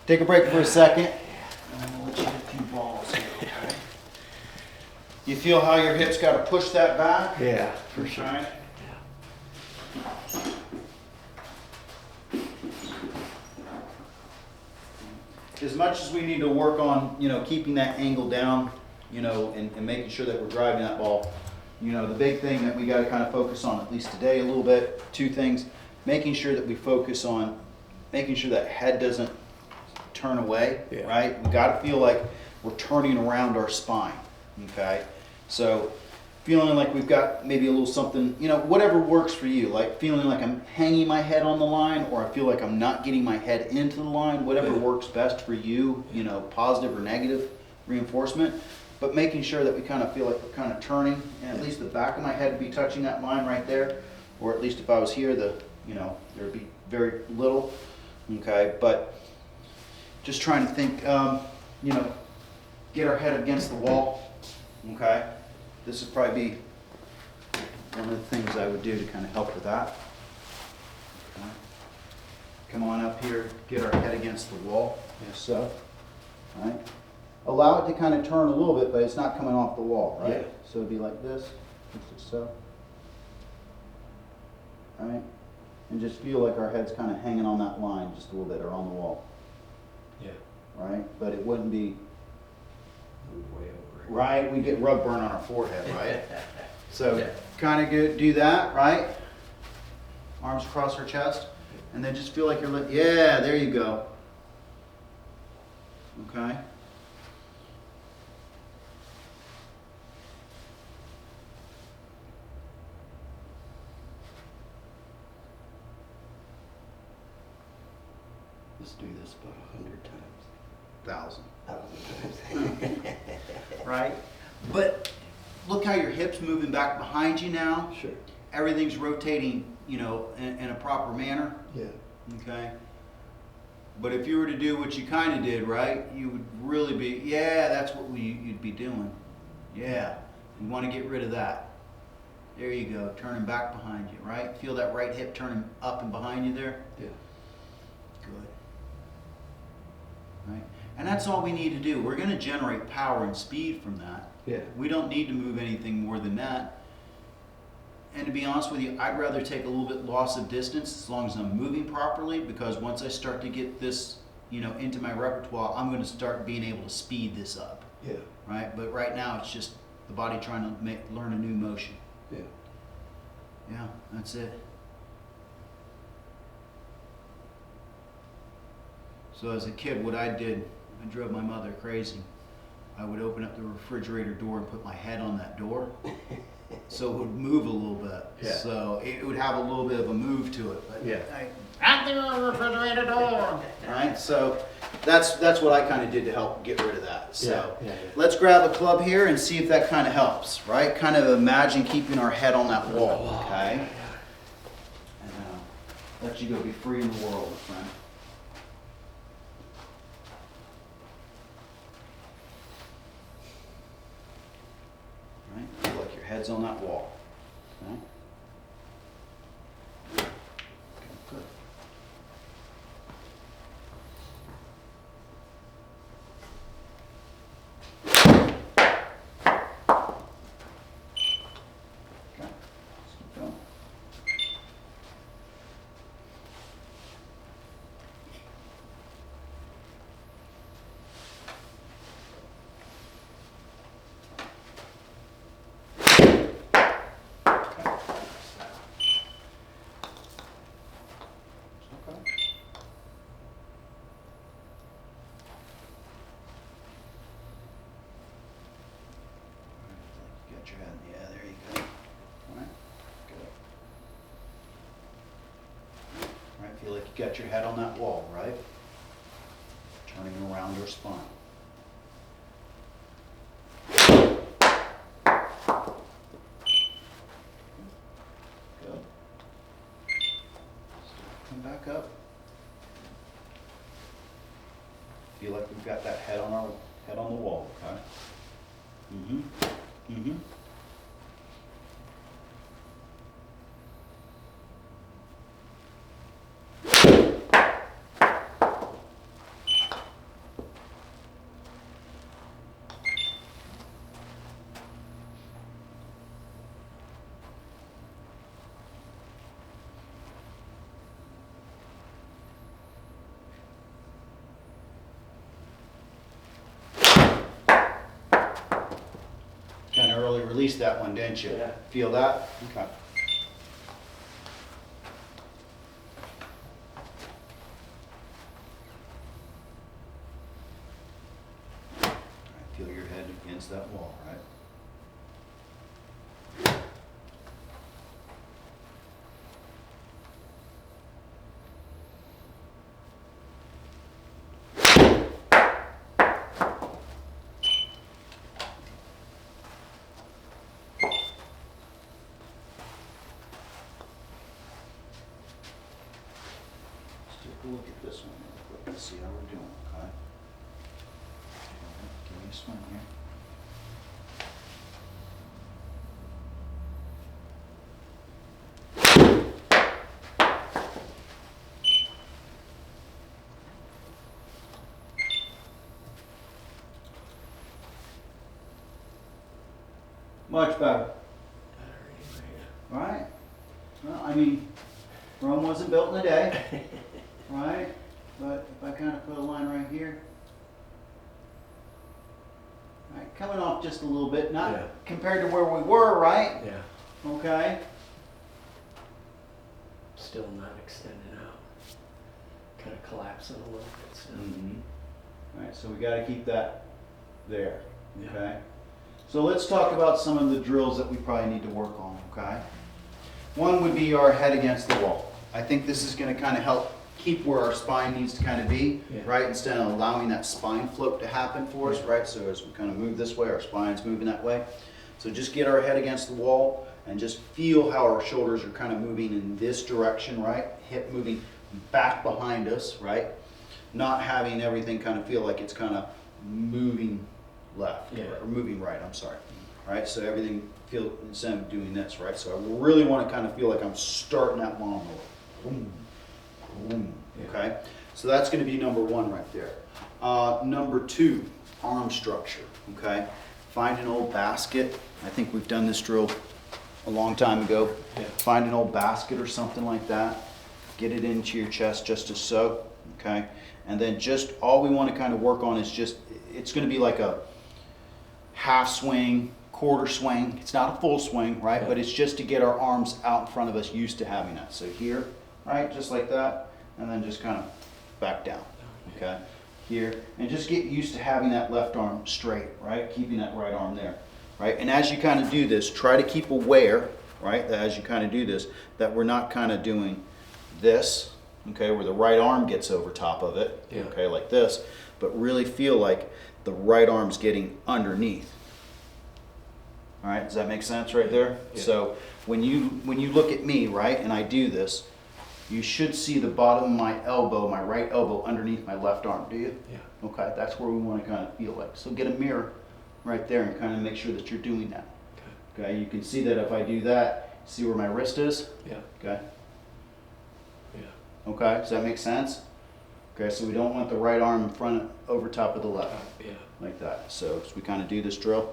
Take a break for a second. I'm gonna let you hit a few balls here, okay? You feel how your hips gotta push that back? Yeah, for sure. Alright. As much as we need to work on, keeping that angle down, and making sure that we're driving that ball, the big thing that we gotta kind of focus on, at least today a little bit, two things, making sure that we focus on making sure that head doesn't turn away, Yeah. right? We got to feel like we're turning around our spine, okay? So feeling like we've got maybe a little something, whatever works for you, like feeling like I'm hanging my head on the line, or I feel like I'm not getting my head into the line, whatever works best for you, positive or negative reinforcement, but making sure that we kind of feel like we're kind of turning, and at least the back of my head would be touching that line right there, or at least if I was here, there'd be very little, okay? But just trying to think, get our head against the wall, okay? This would probably be one of the things I would do to kind of help with that. Okay. Come on up here, get our head against the wall, yes, so. All right. Allow it to kind of turn a little bit, but it's not coming off the wall, right? Yeah. So it'd be like this, just so. All right. And just feel like our head's kind of hanging on that line just a little bit, or on the wall. Yeah. Right? But it wouldn't be, Way over it. right? We get rug burn on our forehead, right? So Yeah. kind of do that, right? Arms across our chest. And then just feel like you're yeah, there you go. Okay? Let's do this about 100 times. 1,000. 1,000 times. Right? But look how your hips moving back behind you now. Sure. Everything's rotating, in a proper manner. Yeah. Okay? But if you were to do what you kind of did, right, you would really be, yeah, that's what you'd be doing. Yeah. You want to get rid of that. There you go. Turning back behind you, right? Feel that right hip turning up and behind you there? Yeah. Good. Right? And that's all we need to do. We're going to generate power and speed from that. Yeah. We don't need to move anything more than that. And to be honest with you, I'd rather take a little bit loss of distance as long as I'm moving properly, because once I start to get this, into my repertoire, I'm going to start being able to speed this up. Yeah. Right? But right now it's just the body trying to learn a new motion. Yeah. Yeah, that's it. So as a kid, what I did, I drove my mother crazy. I would open up the refrigerator door and put my head on that door so it would move a little bit. Yeah. So it would have a little bit of a move to it. But Yeah. out the refrigerator door. Right? So that's what I kind of did to help get rid of that. So Yeah. let's grab a club here and see if that kind of helps, right? Kind of imagine keeping our head on that wall, okay? And let you go be free in the world, my friend. Right? Feel like your head's on that wall. Okay? Okay, good. Okay, let's keep going. got your head on that wall, right? Turning around your spine. Good. Come back up. Feel like we've got that head on the wall, okay? Mm-hmm. Mm-hmm. Kind of early released that one, didn't you? Yeah. Feel that? Okay. All right, feel your head against that wall, right? Let's take a look at this one real quick. Let's see how we're doing, okay? Give me a swing here. Much better. Right? Well, I mean, Rome wasn't built in a day, right? But if I kind of put a line right here, right, coming off just a little bit, not Yeah. compared to where we were, right? Yeah. Okay. Still not extended out. Kind of collapsing a little bit still. Mm-hmm. All right, so we got to keep that there. Yeah. Okay. So let's talk about some of the drills that we probably need to work on. Okay. One would be our head against the wall. I think this is going to kind of help keep where our spine needs to kind of be, Yeah. right? Instead of allowing that spine float to happen for us, Yeah. right? So as we kind of move this way, our spine's moving that way. So just get our head against the wall and just feel how our shoulders are kind of moving in this direction, right? Hip moving back behind us, right? Not having everything kind of feel like it's kind of moving left, Yeah. or moving right, I'm sorry. Right, so everything feel, instead of doing this, right? So I really want to kind of feel like I'm starting that lawnmower. Boom, boom, Yeah. okay? So that's going to be number one right there. Number two, arm structure, okay? Find an old basket. I think we've done this drill a long time ago. Yeah. Find an old basket or something like that. Get it into your chest just as so, okay? And then just all we want to kind of work on is just, it's going to be like a half swing, quarter swing. It's not a full swing, right? Yeah. But it's just to get our arms out in front of us, used to having that. So here, right, just like that, and then just kind of back down, okay? Here, and just get used to having that left arm straight, right? Keeping that right arm there, right? And as you kind of do this, try to keep aware, right, that as you kind of do this, that we're not kind of doing this, okay, where the right arm gets over top of it, Yeah. okay, like this, but really feel like the right arm's getting underneath. All right, does that make sense right there? Yeah. So when you look at me, right, and I do this, you should see the bottom of my elbow, my right elbow, underneath my left arm, do you? Yeah. Okay, that's where we want to kind of feel like. So get a mirror right there and kind of make sure that you're doing that. Okay. Okay, you can see that if I do that, see where my wrist is? Yeah. Okay. Yeah. Okay, does that make sense? Okay, so we don't want the right arm in front, over top of the left, Yeah. like that. So as we kind of do this drill.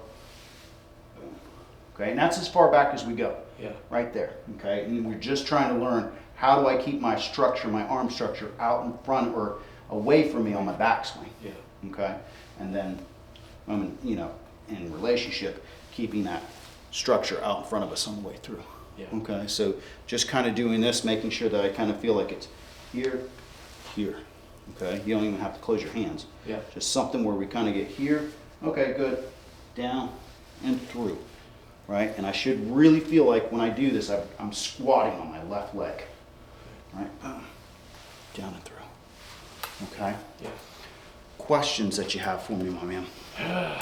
Okay, and that's as far back as we go, Yeah. right there. Okay, and we're just trying to learn, how do I keep my structure, my arm structure, out in front or away from me on my backswing? Yeah. Okay, and then, you know, in relationship, keeping that structure out in front of us on the way through. Yeah. Okay, so just kind of doing this, making sure that I kind of feel like it's here, here. Okay, you don't even have to close your hands. Yeah. Just something where we kind of get here. Okay, good. Down and through. Right, and I should really feel like when I do this, I'm squatting on my left leg. Right, boom. down and through. Okay. Yeah. Questions that you have for me, my man? No,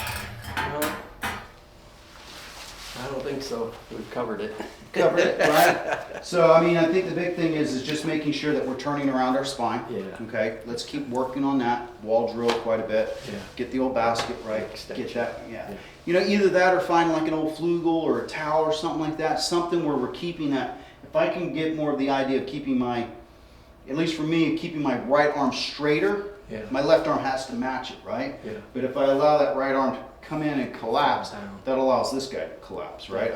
I don't think so. We've covered it. Covered it, right? So, I mean, I think the big thing is just making sure that we're turning around our spine. Yeah. Okay, let's keep working on that. Wall drill quite a bit. Yeah. Get the old basket right. Extension. Get that, yeah. Yeah. You know, either that or find like an old flugel or a towel or something like that. Something where we're keeping that. If I can get more of the idea of keeping my, at least for me, keeping my right arm straighter, Yeah. my left arm has to match it, right? Yeah. But if I allow that right arm to come in and collapse, Down. that allows this guy to collapse, right?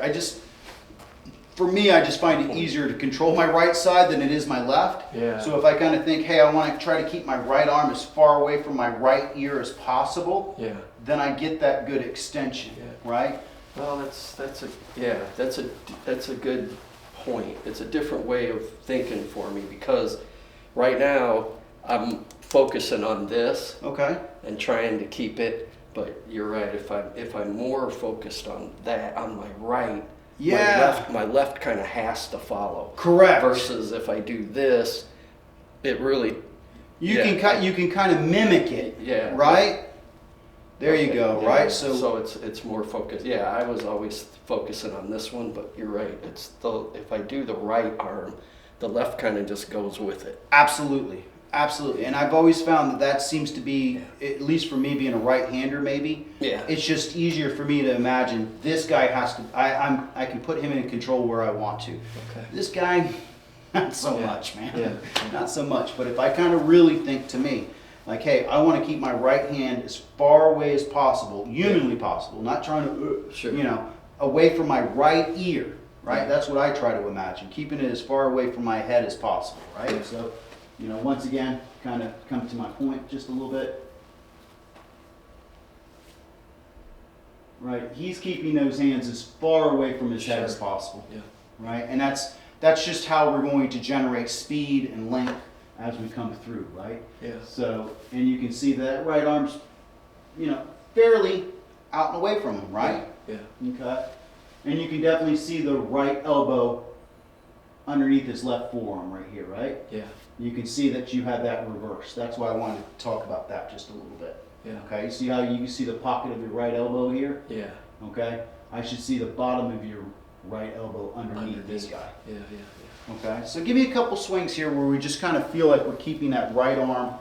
For me, I just find it easier to control my right side than it is my left. Yeah. So if I kind of think, hey, I want to try to keep my right arm as far away from my right ear as possible, Yeah. then I get that good extension, Yeah. right? Well, that's a good point. It's a different way of thinking for me because right now I'm focusing on this Okay. and trying to keep it. But you're right. If I'm more focused on that on my right, Yeah. my left kind of has to follow. Correct. Versus if I do this, it really You can kind of mimic it. Yeah. Right. There you Okay, go. yeah. Right. So it's more focused. Yeah, I was always focusing on this one, but you're right. If I do the right arm, the left kind of just goes with it. Absolutely. Absolutely. And I've always found that seems to be, at least for me being a right-hander maybe, Yeah. it's just easier for me to imagine this guy has to, I can put him in control where I want to. Okay. This guy, not so Yeah. much, man. Yeah. Not so much. But if I kind of really think to me, like, hey, I want to keep my right hand as far away as possible, humanly possible, not trying to, Sure. you know, away from my right ear, right? Yeah. That's what I try to imagine, keeping it as far away from my head as possible, right? Yeah. So, you know, once again, kind of come to my point just a little bit. Right, he's keeping those hands as far away from his head as Sure. possible, Yeah. right? And that's just how we're going to generate speed and length as we come through, right? Yeah. So, and you can see that right arm's, you know, fairly out and away from him, right? Yeah. Okay. And you can definitely see the right elbow underneath his left forearm right here, right? Yeah. You can see that you have that reverse. That's why I wanted to talk about that just a little bit. Yeah. Okay, you see how you can see the pocket of your right elbow here? Yeah. Okay, I should see the bottom of your right elbow underneath this guy. Yeah. Yeah. Okay, so give me a couple swings here where we just kind of feel like we're keeping that right arm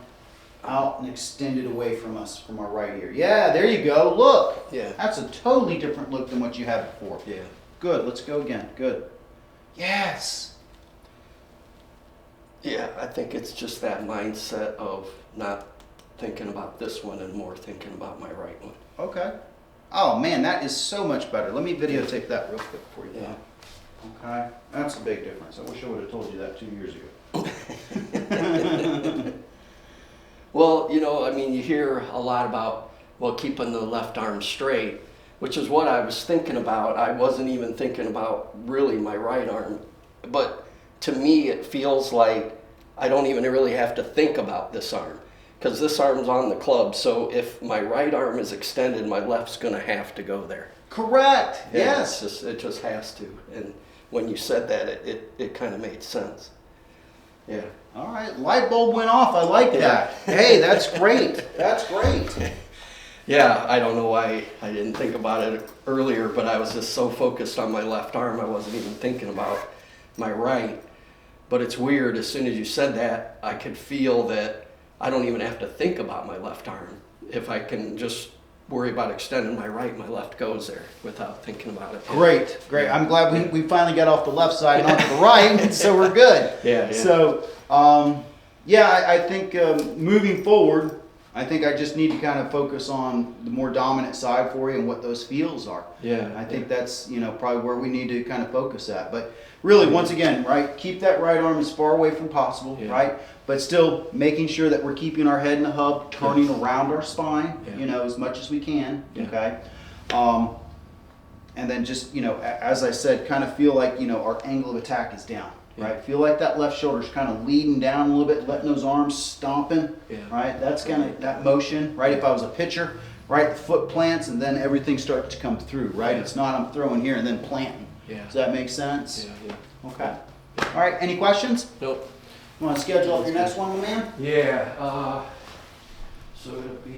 out and extended away from us, from our right ear. Yeah, there you go. Look, Yeah. that's a totally different look than what you had before. Yeah. Good, let's go again. Good. Yes. Yeah. I think it's just that mindset of not thinking about this one and more thinking about my right one. Okay. Oh man, that is so much better. Let me videotape that real quick for you. Yeah. Okay, that's a big difference. I wish I would have told you that 2 years ago. Well, you know, I mean, you hear a lot about, well, keeping the left arm straight, which is what I was thinking about. I wasn't even thinking about really my right arm. But to me, it feels like I don't even really have to think about this arm because this arm's on the club. So if my right arm is extended, my left's going to have to go there. Correct. Yeah, Yes. it just has to. And when you said that, it kind of made sense. Yeah. All right, light bulb went off. I like that. Hey, that's great. That's great. Yeah, I don't know why I didn't think about it earlier, but I was just so focused on my left arm, I wasn't even thinking about my right. But it's weird, as soon as you said that, I could feel that I don't even have to think about my left arm. If I can just worry about extending my right, my left goes there without thinking about it. Great, great. I'm glad we finally got off the left side and onto the right, so we're good. Yeah, yeah. So, I think moving forward, I think I just need to kind of focus on the more dominant side for you and what those feels are. Yeah. I think that's, you know, probably where we need to kind of focus at. But really, once again, right, keep that right arm as far away from possible, Yeah. right? But still making sure that we're keeping our head in the hub, turning around our spine, Yeah. you know, as much as we can, Yeah. okay? And then just, you know, as I said, kind of feel like, you know, our angle of attack is down, right? Feel like that left shoulder's kind of leading down a little bit, letting those arms stomping, Yeah. right? That's kind of that motion, right? If I was a pitcher, right, the foot plants and then everything starts to come through, right? Yeah. It's not I'm throwing here and then planting. Yeah. Does that make sense? Yeah, yeah. Okay. All right, any questions? Nope. Want to schedule up your next one, my man? Yeah,